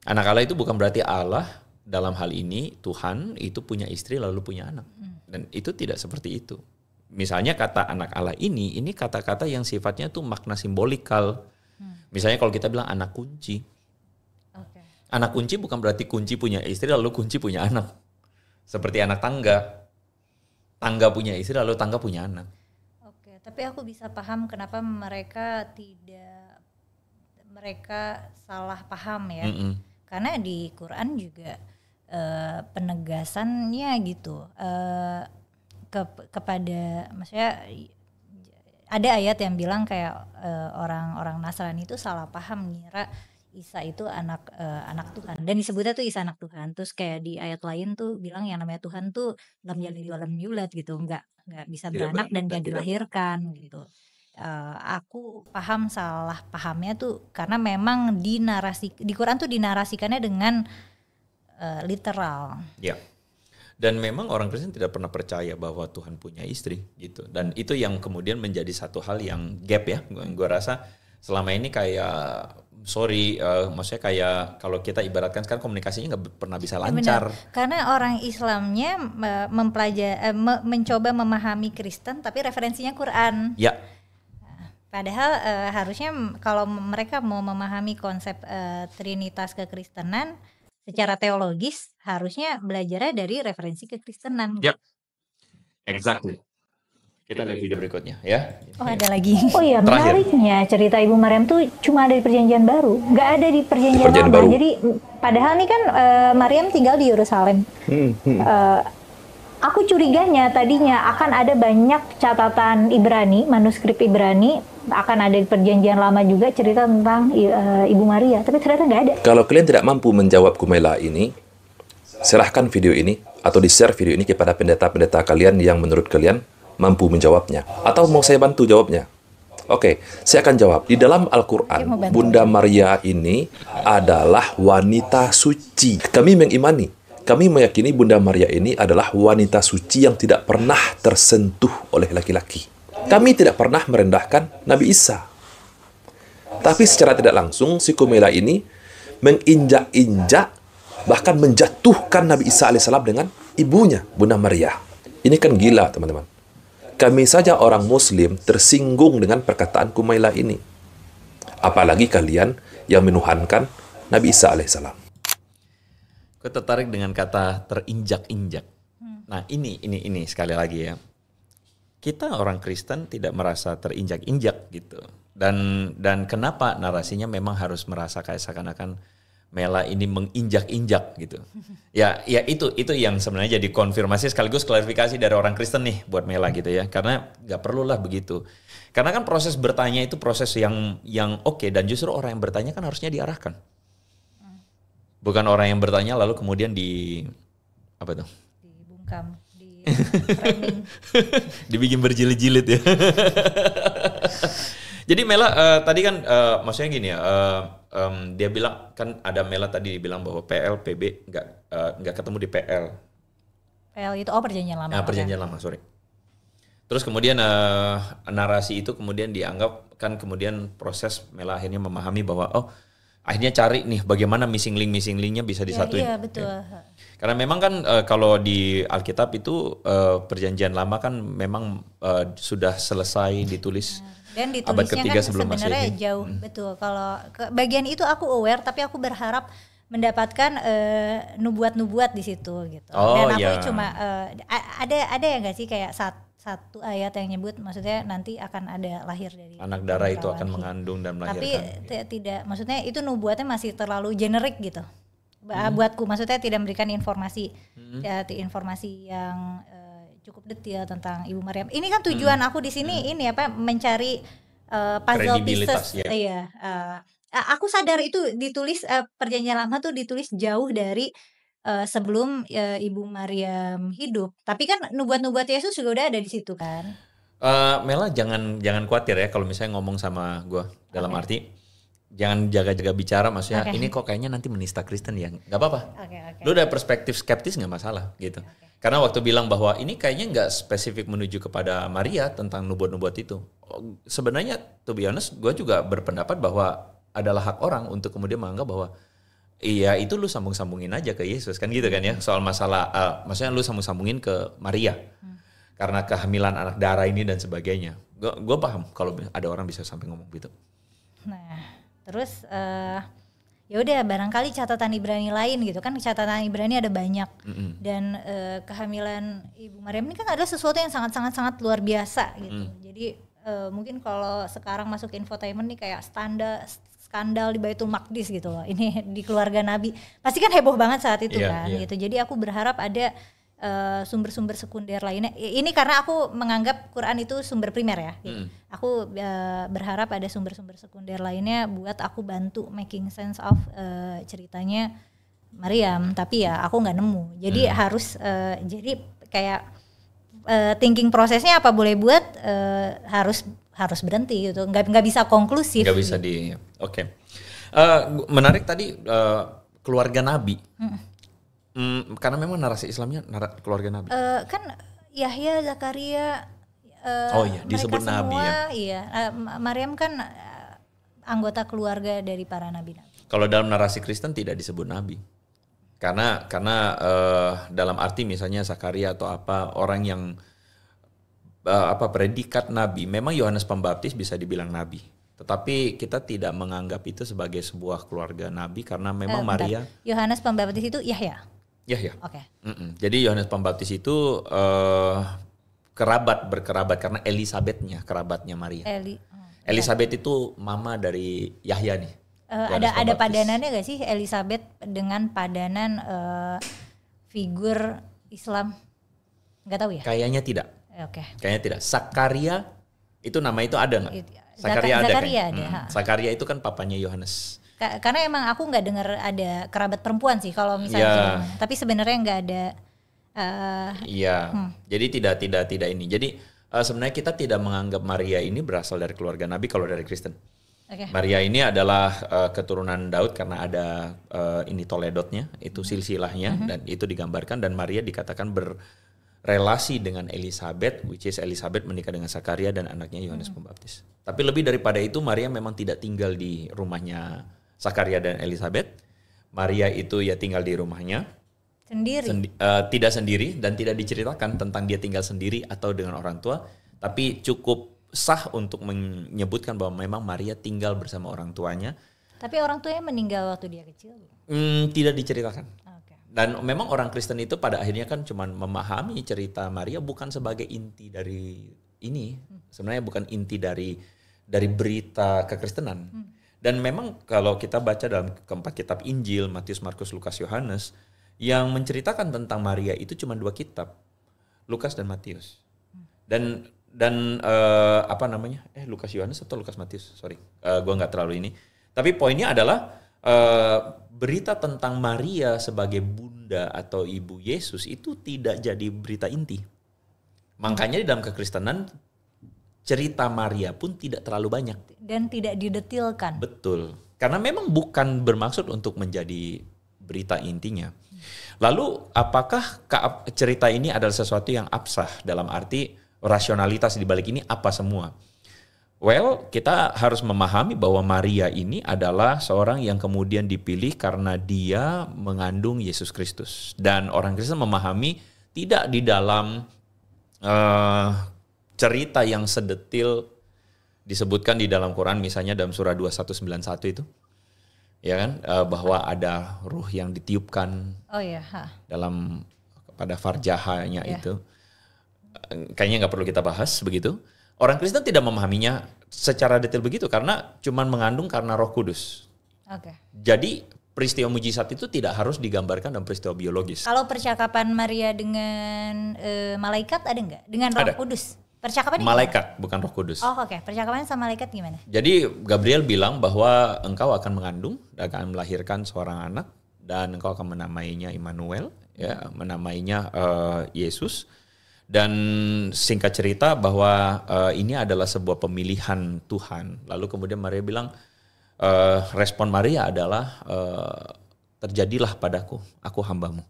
Anak Allah itu bukan berarti Allah dalam hal ini Tuhan itu punya istri lalu punya anak. Dan itu tidak seperti itu. Misalnya kata anak Allah ini kata-kata yang sifatnya tuh makna simbolikal. Misalnya kalau kita bilang anak kunci. Anak kunci bukan berarti kunci punya istri lalu kunci punya anak. Seperti anak tangga. Tangga punya istri lalu tangga punya anak. Oke, tapi aku bisa paham kenapa mereka salah paham ya. Karena di Quran juga penegasannya gitu. Kepada, maksudnya ada ayat yang bilang kayak orang-orang Nasrani itu salah paham ngira Isa itu anak Tuhan, dan disebutnya tuh Isa anak Tuhan. Terus kayak di ayat lain tuh bilang yang namanya Tuhan tuh lam yalid walam yulad gitu, nggak bisa beranak dan nggak dilahirkan gitu. Aku paham salah pahamnya tuh karena memang di Quran tuh dinarasikannya dengan literal. Ya. Dan memang orang Kristen tidak pernah percaya bahwa Tuhan punya istri gitu. Dan itu yang kemudian menjadi satu hal yang gap ya. Gue rasa selama ini kayak maksudnya kayak kalau kita ibaratkan sekarang komunikasinya nggak pernah bisa lancar. Benar. Karena orang Islamnya mencoba memahami Kristen tapi referensinya Quran. Ya. Padahal harusnya kalau mereka mau memahami konsep Trinitas kekristenan secara teologis harusnya belajarnya dari referensi kekristenan. Yep. Exactly. Kita lihat video berikutnya ya. Oh ada lagi. Oh iya, Terakhir. menariknya cerita Ibu Maryam tuh cuma ada di Perjanjian Baru, nggak ada di Perjanjian Perjanjian Lama. Baru. Jadi padahal nih kan Maryam tinggal di Yerusalem. Aku curiganya tadinya akan ada banyak catatan Ibrani, manuskrip Ibrani, akan ada di Perjanjian Lama juga cerita tentang Ibu Maria, tapi ternyata nggak ada. Kalau kalian tidak mampu menjawab Kumela ini, serahkan video ini atau di-share video ini kepada pendeta-pendeta kalian yang menurut kalian mampu menjawabnya. Atau mau saya bantu jawabnya? Oke, saya akan jawab. Di dalam Al-Quran, Bunda Maria ini adalah wanita suci. Kami meyakini Bunda Maria ini adalah wanita suci yang tidak pernah tersentuh oleh laki-laki. Kami tidak pernah merendahkan Nabi Isa. Tapi secara tidak langsung, si Kumela ini menginjak-injak, bahkan menjatuhkan Nabi Isa alaihissalam dengan ibunya, Bunda Maria. Ini kan gila, teman-teman. Kami saja orang Muslim tersinggung dengan perkataan Kumela ini. Apalagi kalian yang menuhankan Nabi Isa alaihissalam. Gue tertarik dengan kata terinjak-injak. Nah ini sekali lagi ya. Kita orang Kristen tidak merasa terinjak-injak gitu. Dan kenapa narasinya memang harus merasa kayak seakan-akan Mela ini menginjak-injak gitu. Ya itu yang sebenarnya jadi konfirmasi sekaligus klarifikasi dari orang Kristen nih buat Mela gitu ya. Karena nggak perlulah begitu. Karena kan proses bertanya itu proses yang oke, dan justru orang yang bertanya kan harusnya diarahkan. Bukan orang yang bertanya lalu kemudian apa tuh? Dibungkam, di framing. Dibikin berjilid-jilid ya. Jadi Mela tadi kan maksudnya gini ya, dia bilang kan ada Mela tadi bilang bahwa PL, PB nggak ketemu di PL. PL itu Perjanjian Lama. Nah, Perjanjian Lama, sorry. Terus kemudian narasi itu kemudian dianggap kan kemudian proses Mela akhirnya memahami bahwa akhirnya cari nih bagaimana missing linknya bisa disatuin. Iya betul. Ya. Karena memang kan kalau di Alkitab itu Perjanjian Lama kan memang sudah selesai ditulis. Dan Abad ditulisnya ketiga kan sebelum sebenarnya Masehi. jauh betul. Kalau ke bagian itu aku aware, tapi aku berharap mendapatkan nubuat-nubuat di situ gitu. Oh, Dan aku iya. cuma ada ya nggak sih kayak satu ayat yang nyebut maksudnya nanti akan ada lahir dari Anak darah itu perawan akan hidup. mengandung dan Tapi melahirkan. tidak, maksudnya itu nubuatnya masih terlalu generik gitu. Buatku maksudnya tidak memberikan informasi informasi yang cukup detail tentang Ibu Maryam. Ini kan tujuan aku di sini ini mencari puzzle Kredibilitas, pieces. ya. Iya. Aku sadar itu ditulis Perjanjian Lama tuh ditulis jauh dari sebelum Ibu Maryam hidup. Tapi kan nubuat-nubuat Yesus juga udah ada di situ kan. Mela jangan khawatir ya kalau misalnya ngomong sama gue dalam arti jangan jaga-jaga bicara, maksudnya ini kok kayaknya nanti menista Kristen ya, nggak apa-apa. Lu ada perspektif skeptis nggak masalah gitu. Karena waktu bilang bahwa ini kayaknya nggak spesifik menuju kepada Maria tentang nubuat-nubuat itu. Sebenarnya to be honest, gue juga berpendapat bahwa adalah hak orang untuk kemudian menganggap bahwa iya itu lu sambung-sambungin aja ke Yesus kan gitu kan ya. Soal masalah, maksudnya lu sambung-sambungin ke Maria. Karena kehamilan anak darah ini dan sebagainya. Gue paham kalau ada orang bisa sampai ngomong gitu. Nah, terus ya udah barangkali catatan Ibrani lain gitu kan, catatan Ibrani ada banyak. Dan kehamilan Ibu Maryam ini kan adalah sesuatu yang sangat luar biasa gitu. Jadi mungkin kalau sekarang masuk infotainment nih kayak skandal di Baitul Maqdis gitu loh. Ini di keluarga Nabi. Pasti kan heboh banget saat itu gitu. Jadi aku berharap ada sumber-sumber sekunder lainnya. Ini karena aku menganggap Quran itu sumber primer ya. Gitu. Aku berharap ada sumber-sumber sekunder lainnya buat aku bantu making sense of ceritanya Maryam. Tapi ya aku nggak nemu. Jadi harus jadi kayak thinking prosesnya apa boleh buat harus berhenti gitu. Nggak bisa konklusif. Nggak bisa gitu. Oke. Menarik tadi keluarga Nabi. Karena memang narasi Islamnya keluarga Nabi. Kan Yahya, Zakaria, disebut mereka Nabi semua, ya. Iya, Maryam kan anggota keluarga dari para nabi. Kalau dalam narasi Kristen tidak disebut Nabi. Karena dalam arti misalnya Zakaria atau apa orang yang predikat Nabi, memang Yohanes Pembaptis bisa dibilang Nabi. Tetapi kita tidak menganggap itu sebagai sebuah keluarga Nabi karena memang Maria. Yohanes Pembaptis itu Yahya. Yahya. Oke. Jadi Yohanes Pembaptis itu berkerabat karena Elisabetnya kerabatnya Maria. Elisabet itu mama dari Yahya nih. Ada padanannya gak sih Elisabet dengan padanan figur Islam? Nggak tahu ya? Kayaknya tidak. Oke. Kayaknya tidak. Sakaria itu nama itu ada nggak? Sakaria ada kan? Sakaria itu kan papanya Yohanes. Karena emang aku nggak dengar ada kerabat perempuan sih kalau misalnya. Tapi sebenarnya nggak ada. Jadi tidak ini. Jadi sebenarnya kita tidak menganggap Maria ini berasal dari keluarga Nabi kalau dari Kristen. Okay. Maria ini adalah keturunan Daud karena ada ini Toledotnya, itu silsilahnya, dan itu digambarkan, dan Maria dikatakan berrelasi dengan Elisabet, which is Elisabet menikah dengan Sakaria dan anaknya Yohanes Pembaptis. Tapi lebih daripada itu, Maria memang tidak tinggal di rumahnya Sakaria dan Elisabet. Maria itu ya tinggal di rumahnya sendiri, tidak sendiri, dan tidak diceritakan tentang dia tinggal sendiri atau dengan orang tua, tapi cukup sah untuk menyebutkan bahwa memang Maria tinggal bersama orang tuanya. Tapi orang tuanya meninggal waktu dia kecil? Tidak diceritakan. Okay. Dan memang orang Kristen itu pada akhirnya kan cuma memahami cerita Maria bukan sebagai inti dari ini. Sebenarnya bukan inti dari berita kekristenan. Dan memang kalau kita baca dalam keempat kitab Injil, Matius, Markus, Lukas, Yohanes, yang menceritakan tentang Maria itu cuma 2 kitab, Lukas dan Matius. Dan Lukas Yohanes atau Lukas Matius, sorry, gue nggak terlalu ini. Tapi poinnya adalah berita tentang Maria sebagai bunda atau ibu Yesus itu tidak jadi berita inti. Makanya di dalam kekristenan cerita Maria pun tidak terlalu banyak dan tidak didetilkan. Betul, karena memang bukan bermaksud untuk menjadi berita intinya. Lalu apakah cerita ini adalah sesuatu yang absah dalam arti rasionalitas di balik ini apa semua? Well, kita harus memahami bahwa Maria ini adalah seorang yang kemudian dipilih karena dia mengandung Yesus Kristus. Dan orang Kristen memahami tidak di dalam cerita yang sedetil disebutkan di dalam Quran, misalnya dalam surah 2191 itu. Ya kan, bahwa ada ruh yang ditiupkan dalam pada farjahanya itu. Kayaknya nggak perlu kita bahas begitu. Orang Kristen tidak memahaminya secara detail begitu karena cuman mengandung karena Roh Kudus. Okay. Jadi peristiwa mujizat itu tidak harus digambarkan dalam peristiwa biologis. Kalau percakapan Maria dengan malaikat ada nggak? Dengan Roh Kudus? Percakapannya malaikat, bukan Roh Kudus. Oh oke. Percakapannya sama malaikat gimana? Jadi Gabriel bilang bahwa engkau akan mengandung dan akan melahirkan seorang anak dan engkau akan menamainya Immanuel, ya, menamainya Yesus. Dan singkat cerita bahwa ini adalah sebuah pemilihan Tuhan. Lalu kemudian Maria bilang, respon Maria adalah terjadilah padaku, aku hambamu.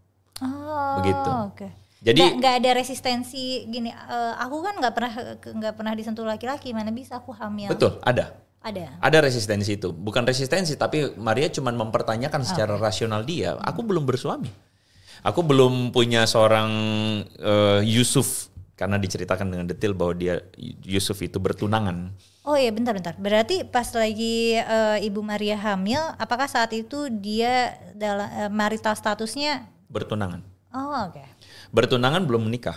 Begitu. Okay. Jadi nggak ada resistensi gini. Aku kan nggak pernah disentuh laki-laki, mana bisa aku hamil? Betul, ada. Ada resistensi itu, bukan resistensi, tapi Maria cuma mempertanyakan secara rasional dia. Aku belum bersuami. Aku belum punya seorang Yusuf, karena diceritakan dengan detail bahwa Yusuf itu bertunangan. Oh iya, bentar. Berarti pas lagi Ibu Maria hamil, apakah saat itu dia dalam marital statusnya bertunangan? Oh oke. Bertunangan belum menikah,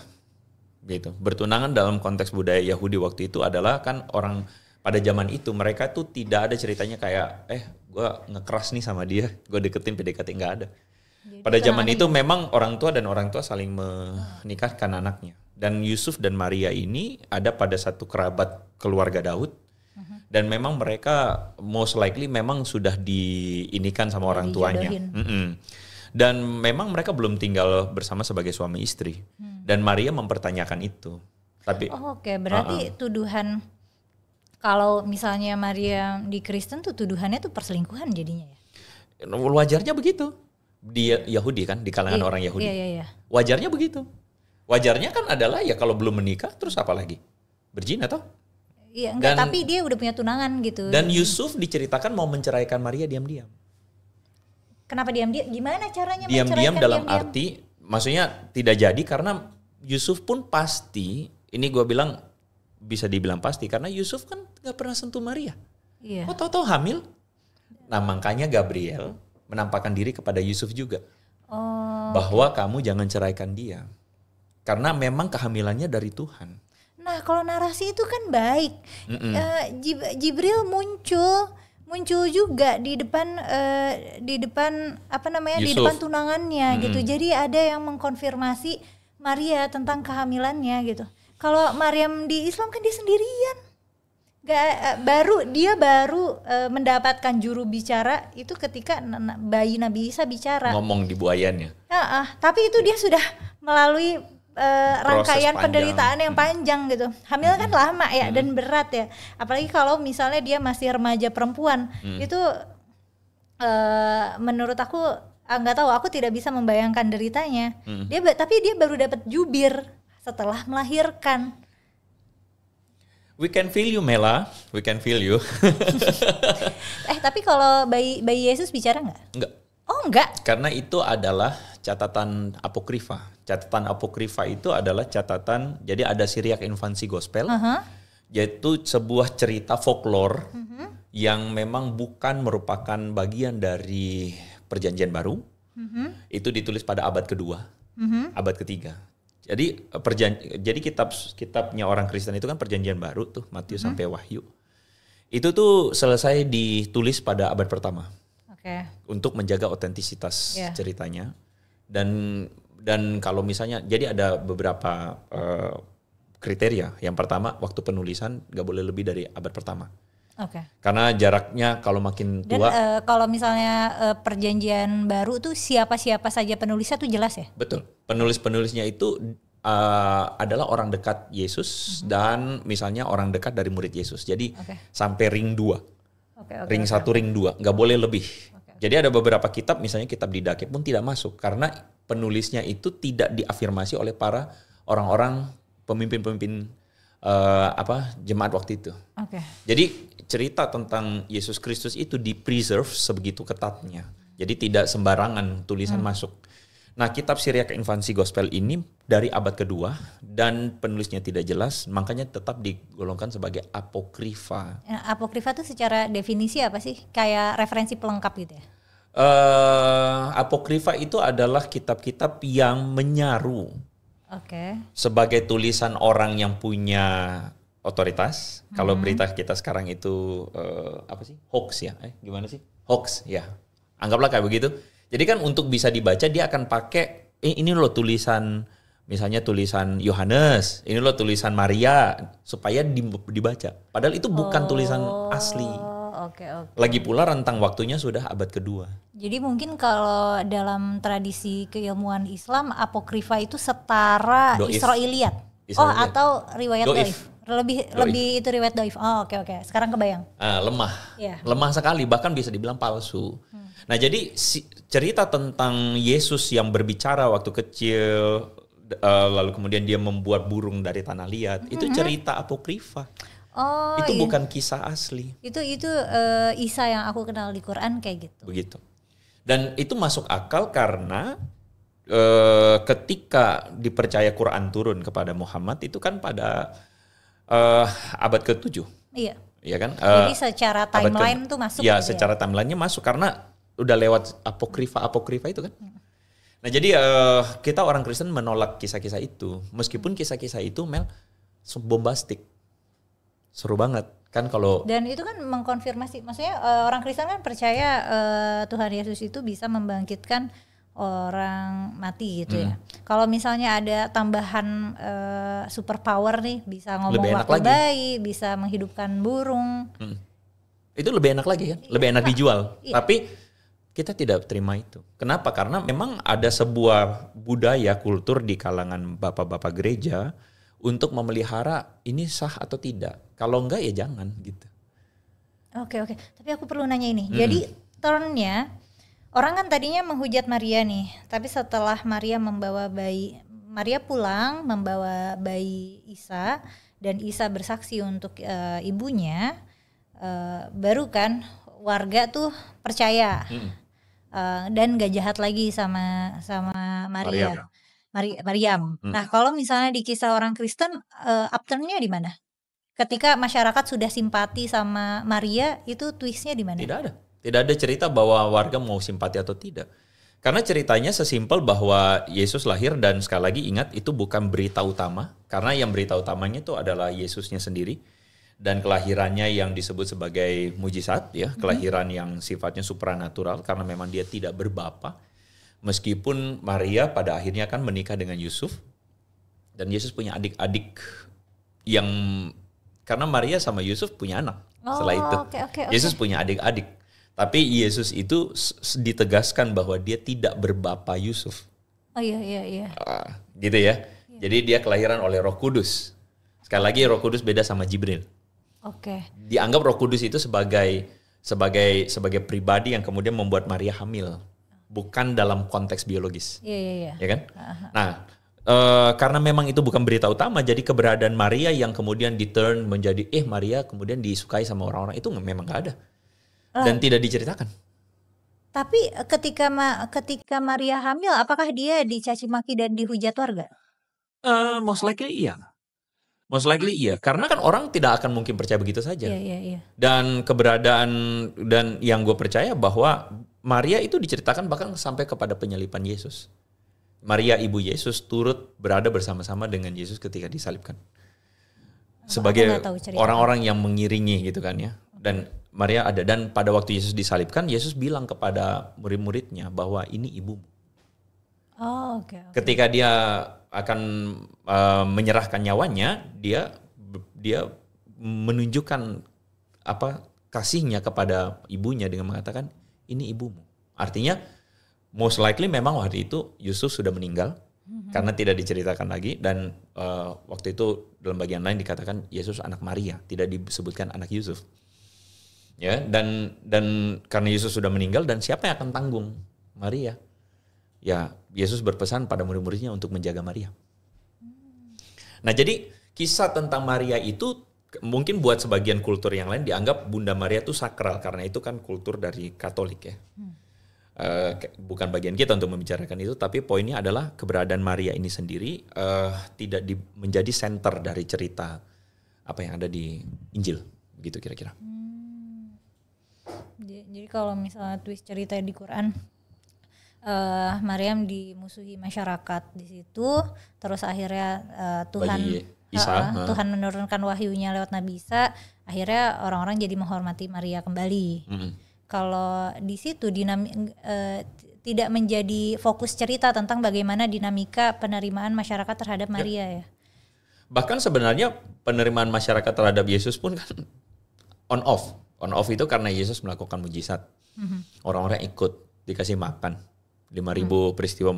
gitu. Bertunangan dalam konteks budaya Yahudi waktu itu adalah kan orang pada zaman itu mereka tuh tidak ada ceritanya kayak gue ngekeras nih sama dia, gue deketin PDKT, nggak ada. Jadi pada zaman itu memang orang tua saling menikahkan anaknya. Dan Yusuf dan Maria ini ada pada satu kerabat keluarga Daud. Dan memang mereka most likely memang sudah diinikan sama orang tuanya. Dan memang mereka belum tinggal bersama sebagai suami istri. Dan Maria mempertanyakan itu. Tapi oke, berarti tuduhan kalau misalnya Maria di Kristen tuh tuduhannya tuh perselingkuhan jadinya ya? Wajarnya begitu. Dia Yahudi kan, di kalangan orang Yahudi. Iya. Wajarnya begitu. Wajarnya kan adalah ya kalau belum menikah terus apa lagi? Berzina toh? Iya, enggak, tapi dia udah punya tunangan gitu. Dan Yusuf diceritakan mau menceraikan Maria diam-diam. Kenapa diam-diam? Gimana caranya diam-diam dalam arti maksudnya tidak jadi karena Yusuf pun pasti, ini gue bilang bisa dibilang pasti karena Yusuf kan gak pernah sentuh Maria. Iya. Kok tahu-tahu hamil? Nah makanya Gabriel menampakkan diri kepada Yusuf juga. Bahwa kamu jangan ceraikan dia. Karena memang kehamilannya dari Tuhan. Nah, kalau narasi itu kan baik. Jibril muncul juga di depan apa namanya, di Yusuf. depan tunangannya gitu. Jadi ada yang mengkonfirmasi Maria tentang kehamilannya gitu. Kalau Maryam di Islam kan dia sendirian. Dia baru mendapatkan juru bicara itu ketika bayi Nabi Isa bicara. Ngomong di buayannya. Tapi itu dia sudah melalui rangkaian panjang. penderitaan yang panjang gitu. Hamil kan lama ya dan berat ya. Apalagi kalau misalnya dia masih remaja perempuan, itu menurut aku nggak tahu, aku tidak bisa membayangkan deritanya. Tapi dia baru dapat jubir setelah melahirkan. We can feel you, Mela. We can feel you. Tapi kalau bayi Yesus bicara nggak? Enggak. Oh enggak. Karena itu adalah catatan apokrifa. Catatan apokrifa itu adalah catatan, jadi ada Syriac Infancy Gospel, yaitu sebuah cerita folklore yang memang bukan merupakan bagian dari Perjanjian Baru. Itu ditulis pada abad kedua, abad ketiga. Jadi jadi kitabnya orang Kristen itu kan Perjanjian Baru tuh, Matius sampai Wahyu. Itu tuh selesai ditulis pada abad pertama. Untuk menjaga otentisitas ceritanya. Dan kalau misalnya, jadi ada beberapa kriteria. Yang pertama, waktu penulisan gak boleh lebih dari abad pertama. Karena jaraknya kalau makin tua. Dan kalau misalnya Perjanjian Baru tuh siapa-siapa saja penulisnya tuh jelas ya? Betul. Penulis-penulisnya itu adalah orang dekat Yesus dan misalnya orang dekat dari murid Yesus. Jadi sampai ring 2. Ring 1, ring 2. Gak boleh lebih. Jadi ada beberapa kitab, misalnya kitab Didache pun tidak masuk. Karena penulisnya itu tidak diafirmasi oleh para orang-orang pemimpin-pemimpin jemaat waktu itu. Jadi cerita tentang Yesus Kristus itu di-preserve sebegitu ketatnya. Jadi tidak sembarangan tulisan masuk. Nah, kitab Syriac Infancy Gospel ini dari abad kedua dan penulisnya tidak jelas, makanya tetap digolongkan sebagai apokrifa. Apokrifa itu secara definisi apa sih? Kayak referensi pelengkap gitu ya? Apokrifa itu adalah kitab-kitab yang menyaru sebagai tulisan orang yang punya otoritas. Kalau berita kita sekarang itu apa sih? Hoax ya? Gimana sih? Hoax ya. Anggaplah kayak begitu. Jadi kan untuk bisa dibaca dia akan pakai ini loh tulisan, misalnya tulisan Yohanes, ini loh tulisan Maria supaya dibaca. Padahal itu bukan tulisan asli. Lagi pula rentang waktunya sudah abad kedua. Jadi mungkin kalau dalam tradisi keilmuan Islam, apokrifa itu setara Israiliyat. Atau riwayat Doif. Lebih itu riwayat Doif. Oke. Sekarang kebayang. Lemah. Lemah sekali, bahkan bisa dibilang palsu. Nah, jadi cerita tentang Yesus yang berbicara waktu kecil, lalu kemudian dia membuat burung dari tanah liat, itu cerita apokrifa. Itu bukan kisah asli. Itu Isa yang aku kenal di Quran kayak gitu. Begitu. Dan itu masuk akal karena ketika dipercaya Quran turun kepada Muhammad itu kan pada abad ke-7. Iya kan? Jadi secara timeline tuh masuk. Ya, secara timelinenya masuk karena udah lewat apokrifa itu kan. Nah, jadi kita orang Kristen menolak kisah-kisah itu, meskipun kisah-kisah itu bombastik, seru banget kan kalau. Dan itu kan mengkonfirmasi, maksudnya orang Kristen kan percaya Tuhan Yesus itu bisa membangkitkan orang mati gitu ya. Kalau misalnya ada tambahan super power nih, bisa ngomong waktu bayi, bisa menghidupkan burung. Itu lebih enak lagi kan, lebih enak dijual. Tapi kita tidak terima itu. Kenapa? Karena memang ada sebuah budaya kultur di kalangan bapak-bapak gereja untuk memelihara ini sah atau tidak. Kalau enggak ya jangan gitu. Oke. Tapi aku perlu nanya ini. Jadi turnnya, orang kan tadinya menghujat Maria nih. Tapi setelah Maria pulang membawa bayi Isa dan Isa bersaksi untuk ibunya, baru kan warga tuh percaya. Dan gak jahat lagi sama Maryam. Nah, kalau misalnya di kisah orang Kristen, upturn-nya di mana? Ketika masyarakat sudah simpati sama Maria, itu twistnya di mana? Tidak ada cerita bahwa warga mau simpati atau tidak. Karena ceritanya sesimpel bahwa Yesus lahir dan sekali lagi ingat itu bukan berita utama. Karena yang berita utamanya itu adalah Yesusnya sendiri. Dan kelahirannya yang disebut sebagai mujizat, ya, kelahiran yang sifatnya supranatural karena memang dia tidak berbapa. Meskipun Maria pada akhirnya kan menikah dengan Yusuf. Dan Yesus punya adik-adik yang, karena Maria sama Yusuf punya anak setelah itu. Okay. Yesus punya adik-adik. Tapi Yesus itu ditegaskan bahwa dia tidak berbapa Yusuf. Oh iya. Gitu ya. Jadi dia kelahiran oleh Roh Kudus. Sekali lagi Roh Kudus beda sama Jibril. Oke. Dianggap Roh Kudus itu sebagai pribadi yang kemudian membuat Maria hamil, bukan dalam konteks biologis. Iya. Ya kan? Nah, karena memang itu bukan berita utama, jadi keberadaan Maria yang kemudian di-turn menjadi Maria kemudian disukai sama orang-orang itu memang nggak ada. Dan tidak diceritakan. Tapi ketika Maria hamil, apakah dia dicaci maki dan dihujat warga? Most likely iya. Karena kan orang tidak akan mungkin percaya begitu saja. Iya. Dan keberadaan dan yang gue percaya bahwa Maria itu diceritakan bahkan sampai kepada penyalipan Yesus. Maria ibu Yesus turut berada bersama-sama dengan Yesus ketika disalibkan. Sebagai orang-orang yang mengiringi gitu kan ya. Dan Maria ada, dan pada waktu Yesus disalibkan, Yesus bilang kepada murid-muridnya bahwa ini ibumu. Oh, oke. Ketika dia akan menyerahkan nyawanya, dia menunjukkan kasihnya kepada ibunya dengan mengatakan ini ibumu. Artinya most likely memang waktu itu Yusuf sudah meninggal karena tidak diceritakan lagi, dan waktu itu dalam bagian lain dikatakan Yesus anak Maria, tidak disebutkan anak Yusuf. Ya, dan karena Yesus sudah meninggal, dan siapa yang akan tanggung Maria? Ya, Yesus berpesan pada murid-muridnya untuk menjaga Maria. Nah, jadi kisah tentang Maria itu mungkin buat sebagian kultur yang lain dianggap Bunda Maria itu sakral, karena itu kan kultur dari Katolik ya. Bukan bagian kita untuk membicarakan itu, tapi poinnya adalah keberadaan Maria ini sendiri tidak menjadi center dari cerita apa yang ada di Injil, gitu kira-kira. Jadi kalau misalnya twist cerita di Quran, Maryam dimusuhi masyarakat di situ, terus akhirnya Tuhan menurunkan wahyunya lewat Nabi Isa, akhirnya orang-orang jadi menghormati Maria kembali. Kalau di situ tidak menjadi fokus cerita tentang bagaimana dinamika penerimaan masyarakat terhadap Maria ya. Bahkan sebenarnya penerimaan masyarakat terhadap Yesus pun kan on off. On off itu karena Yesus melakukan mujizat. Orang-orang ikut, dikasih makan. 5.000 peristiwa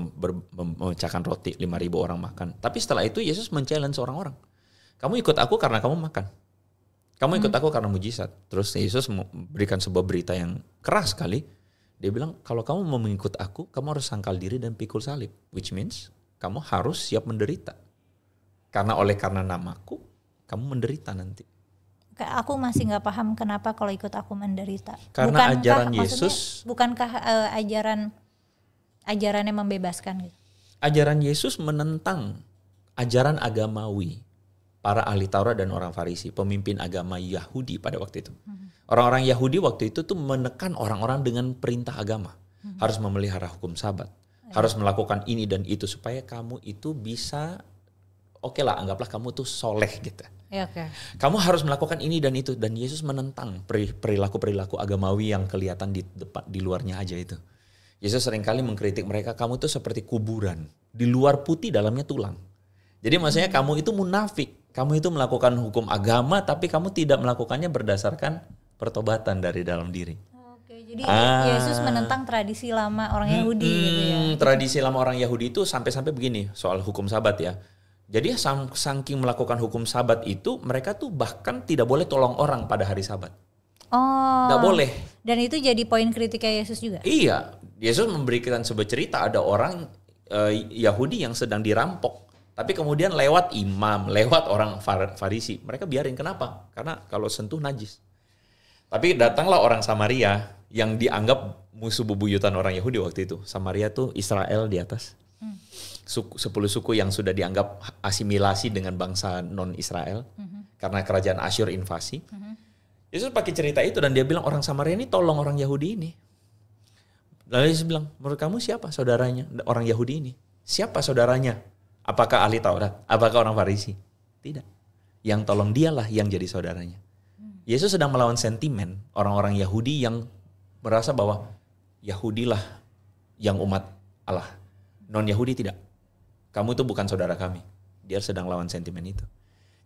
memecahkan roti, 5.000 orang makan. Tapi setelah itu Yesus men-challenge orang-orang. Kamu ikut aku karena kamu makan. Kamu ikut aku karena mujizat. Terus Yesus memberikan sebuah berita yang keras sekali. Dia bilang, kalau kamu mau mengikut aku, kamu harus sangkal diri dan pikul salib. Which means, kamu harus siap menderita. Karena namaku, kamu menderita nanti. Aku masih nggak paham kenapa kalau ikut aku menderita. Karena ajaran Yesus, bukankah ajaran yang membebaskan gitu? Ajaran Yesus menentang ajaran agamawi para ahli Taurat dan orang Farisi, pemimpin agama Yahudi pada waktu itu. Orang-orang Yahudi waktu itu tuh menekan orang-orang dengan perintah agama. Harus memelihara hukum Sabat, harus melakukan ini dan itu supaya kamu itu bisa, oke lah, anggaplah kamu tuh soleh gitu. Ya, okay. Kamu harus melakukan ini dan itu, dan Yesus menentang perilaku-perilaku agamawi yang kelihatan di depan, di luarnya aja itu. Yesus seringkali mengkritik mereka, kamu itu seperti kuburan, di luar putih dalamnya tulang. Jadi maksudnya kamu itu munafik, kamu itu melakukan hukum agama tapi kamu tidak melakukannya berdasarkan pertobatan dari dalam diri. Oke, jadi Yesus menentang tradisi lama orang Yahudi gitu ya. Tradisi lama orang Yahudi itu sampai-sampai begini soal hukum Sabat ya. Jadi saking melakukan hukum Sabat itu, mereka tuh bahkan tidak boleh tolong orang pada hari Sabat. Oh. Nggak boleh. Dan itu jadi poin kritiknya Yesus juga? Iya. Yesus memberikan sebuah cerita, ada orang Yahudi yang sedang dirampok. Tapi kemudian lewat imam, lewat orang Farisi, mereka biarin. Kenapa? Karena kalau sentuh najis. Tapi datanglah orang Samaria yang dianggap musuh bebuyutan orang Yahudi waktu itu. Samaria tuh Israel di atas. 10 suku yang sudah dianggap asimilasi dengan bangsa non-Israel karena kerajaan Asyur invasi. Yesus pakai cerita itu dan dia bilang orang Samaria ini tolong orang Yahudi ini. Lalu Yesus bilang, menurut kamu siapa saudaranya orang Yahudi ini? Siapa saudaranya? Apakah ahli Taurat? Apakah orang Farisi? Tidak. Yang tolong dialah yang jadi saudaranya. Yesus sedang melawan sentimen orang-orang Yahudi yang merasa bahwa Yahudilah yang umat Allah. Non-Yahudi tidak. Kamu itu bukan saudara kami. Dia sedang lawan sentimen itu.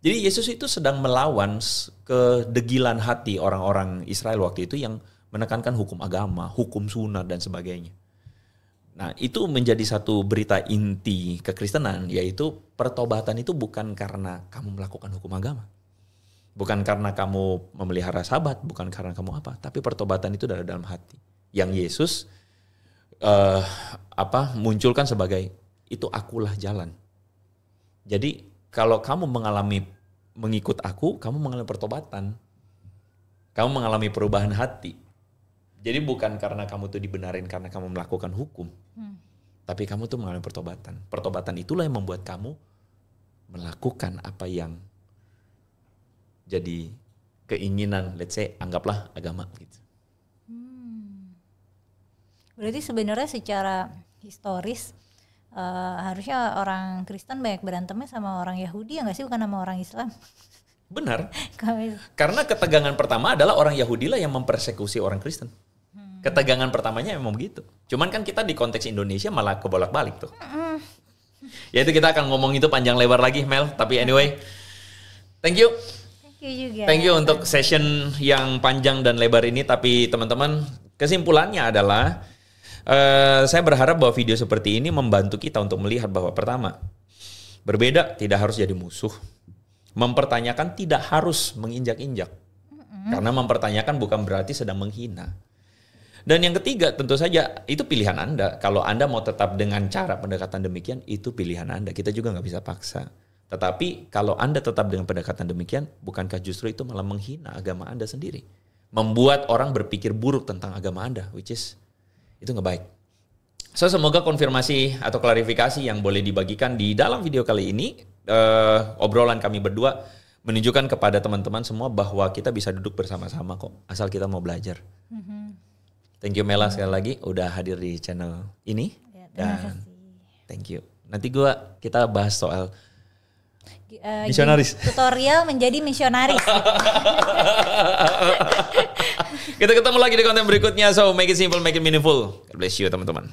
Jadi Yesus itu sedang melawan kedegilan hati orang-orang Israel waktu itu yang menekankan hukum agama, hukum sunat dan sebagainya. Nah, itu menjadi satu berita inti kekristenan, yaitu pertobatan itu bukan karena kamu melakukan hukum agama. Bukan karena kamu memelihara sabat, bukan karena kamu apa, tapi pertobatan itu dari dalam hati. Yang Yesus munculkan sebagai itu akulah jalan. Jadi kalau kamu mengikut aku, kamu mengalami pertobatan. Kamu mengalami perubahan hati. Jadi bukan karena kamu tuh dibenarin karena kamu melakukan hukum. Tapi kamu tuh mengalami pertobatan. Pertobatan itulah yang membuat kamu melakukan apa yang jadi keinginan, let's say, anggaplah agama gitu. Berarti sebenarnya secara historis harusnya orang Kristen banyak berantemnya sama orang Yahudi ya nggak sih, bukan sama orang Islam? Benar. Karena ketegangan pertama adalah orang Yahudi lah yang mempersekusi orang Kristen. Ketegangan pertamanya memang begitu. Cuman kan kita di konteks Indonesia malah kebolak-balik tuh. Ya itu kita akan ngomong itu panjang lebar lagi, Mel. Tapi anyway, thank you. Juga. Thank you untuk session yang panjang dan lebar ini. Tapi teman-teman, kesimpulannya adalah saya berharap bahwa video seperti ini membantu kita untuk melihat bahwa pertama, berbeda tidak harus jadi musuh. Mempertanyakan tidak harus menginjak-injak. Karena mempertanyakan bukan berarti sedang menghina. Dan yang ketiga tentu saja itu pilihan Anda. Kalau Anda mau tetap dengan cara pendekatan demikian, itu pilihan Anda. Kita juga nggak bisa paksa. Tetapi kalau Anda tetap dengan pendekatan demikian, bukankah justru itu malah menghina agama Anda sendiri? Membuat orang berpikir buruk tentang agama Anda, which is itu nggak baik. So semoga konfirmasi atau klarifikasi yang boleh dibagikan di dalam video kali ini, obrolan kami berdua menunjukkan kepada teman-teman semua bahwa kita bisa duduk bersama-sama kok, asal kita mau belajar. Thank you Mela sekali lagi udah hadir di channel ini. Ya, dan thank you. Nanti kita bahas soal misionaris. Tutorial menjadi misionaris. Kita ketemu lagi di konten berikutnya. So make it simple, make it meaningful. God bless you teman-teman.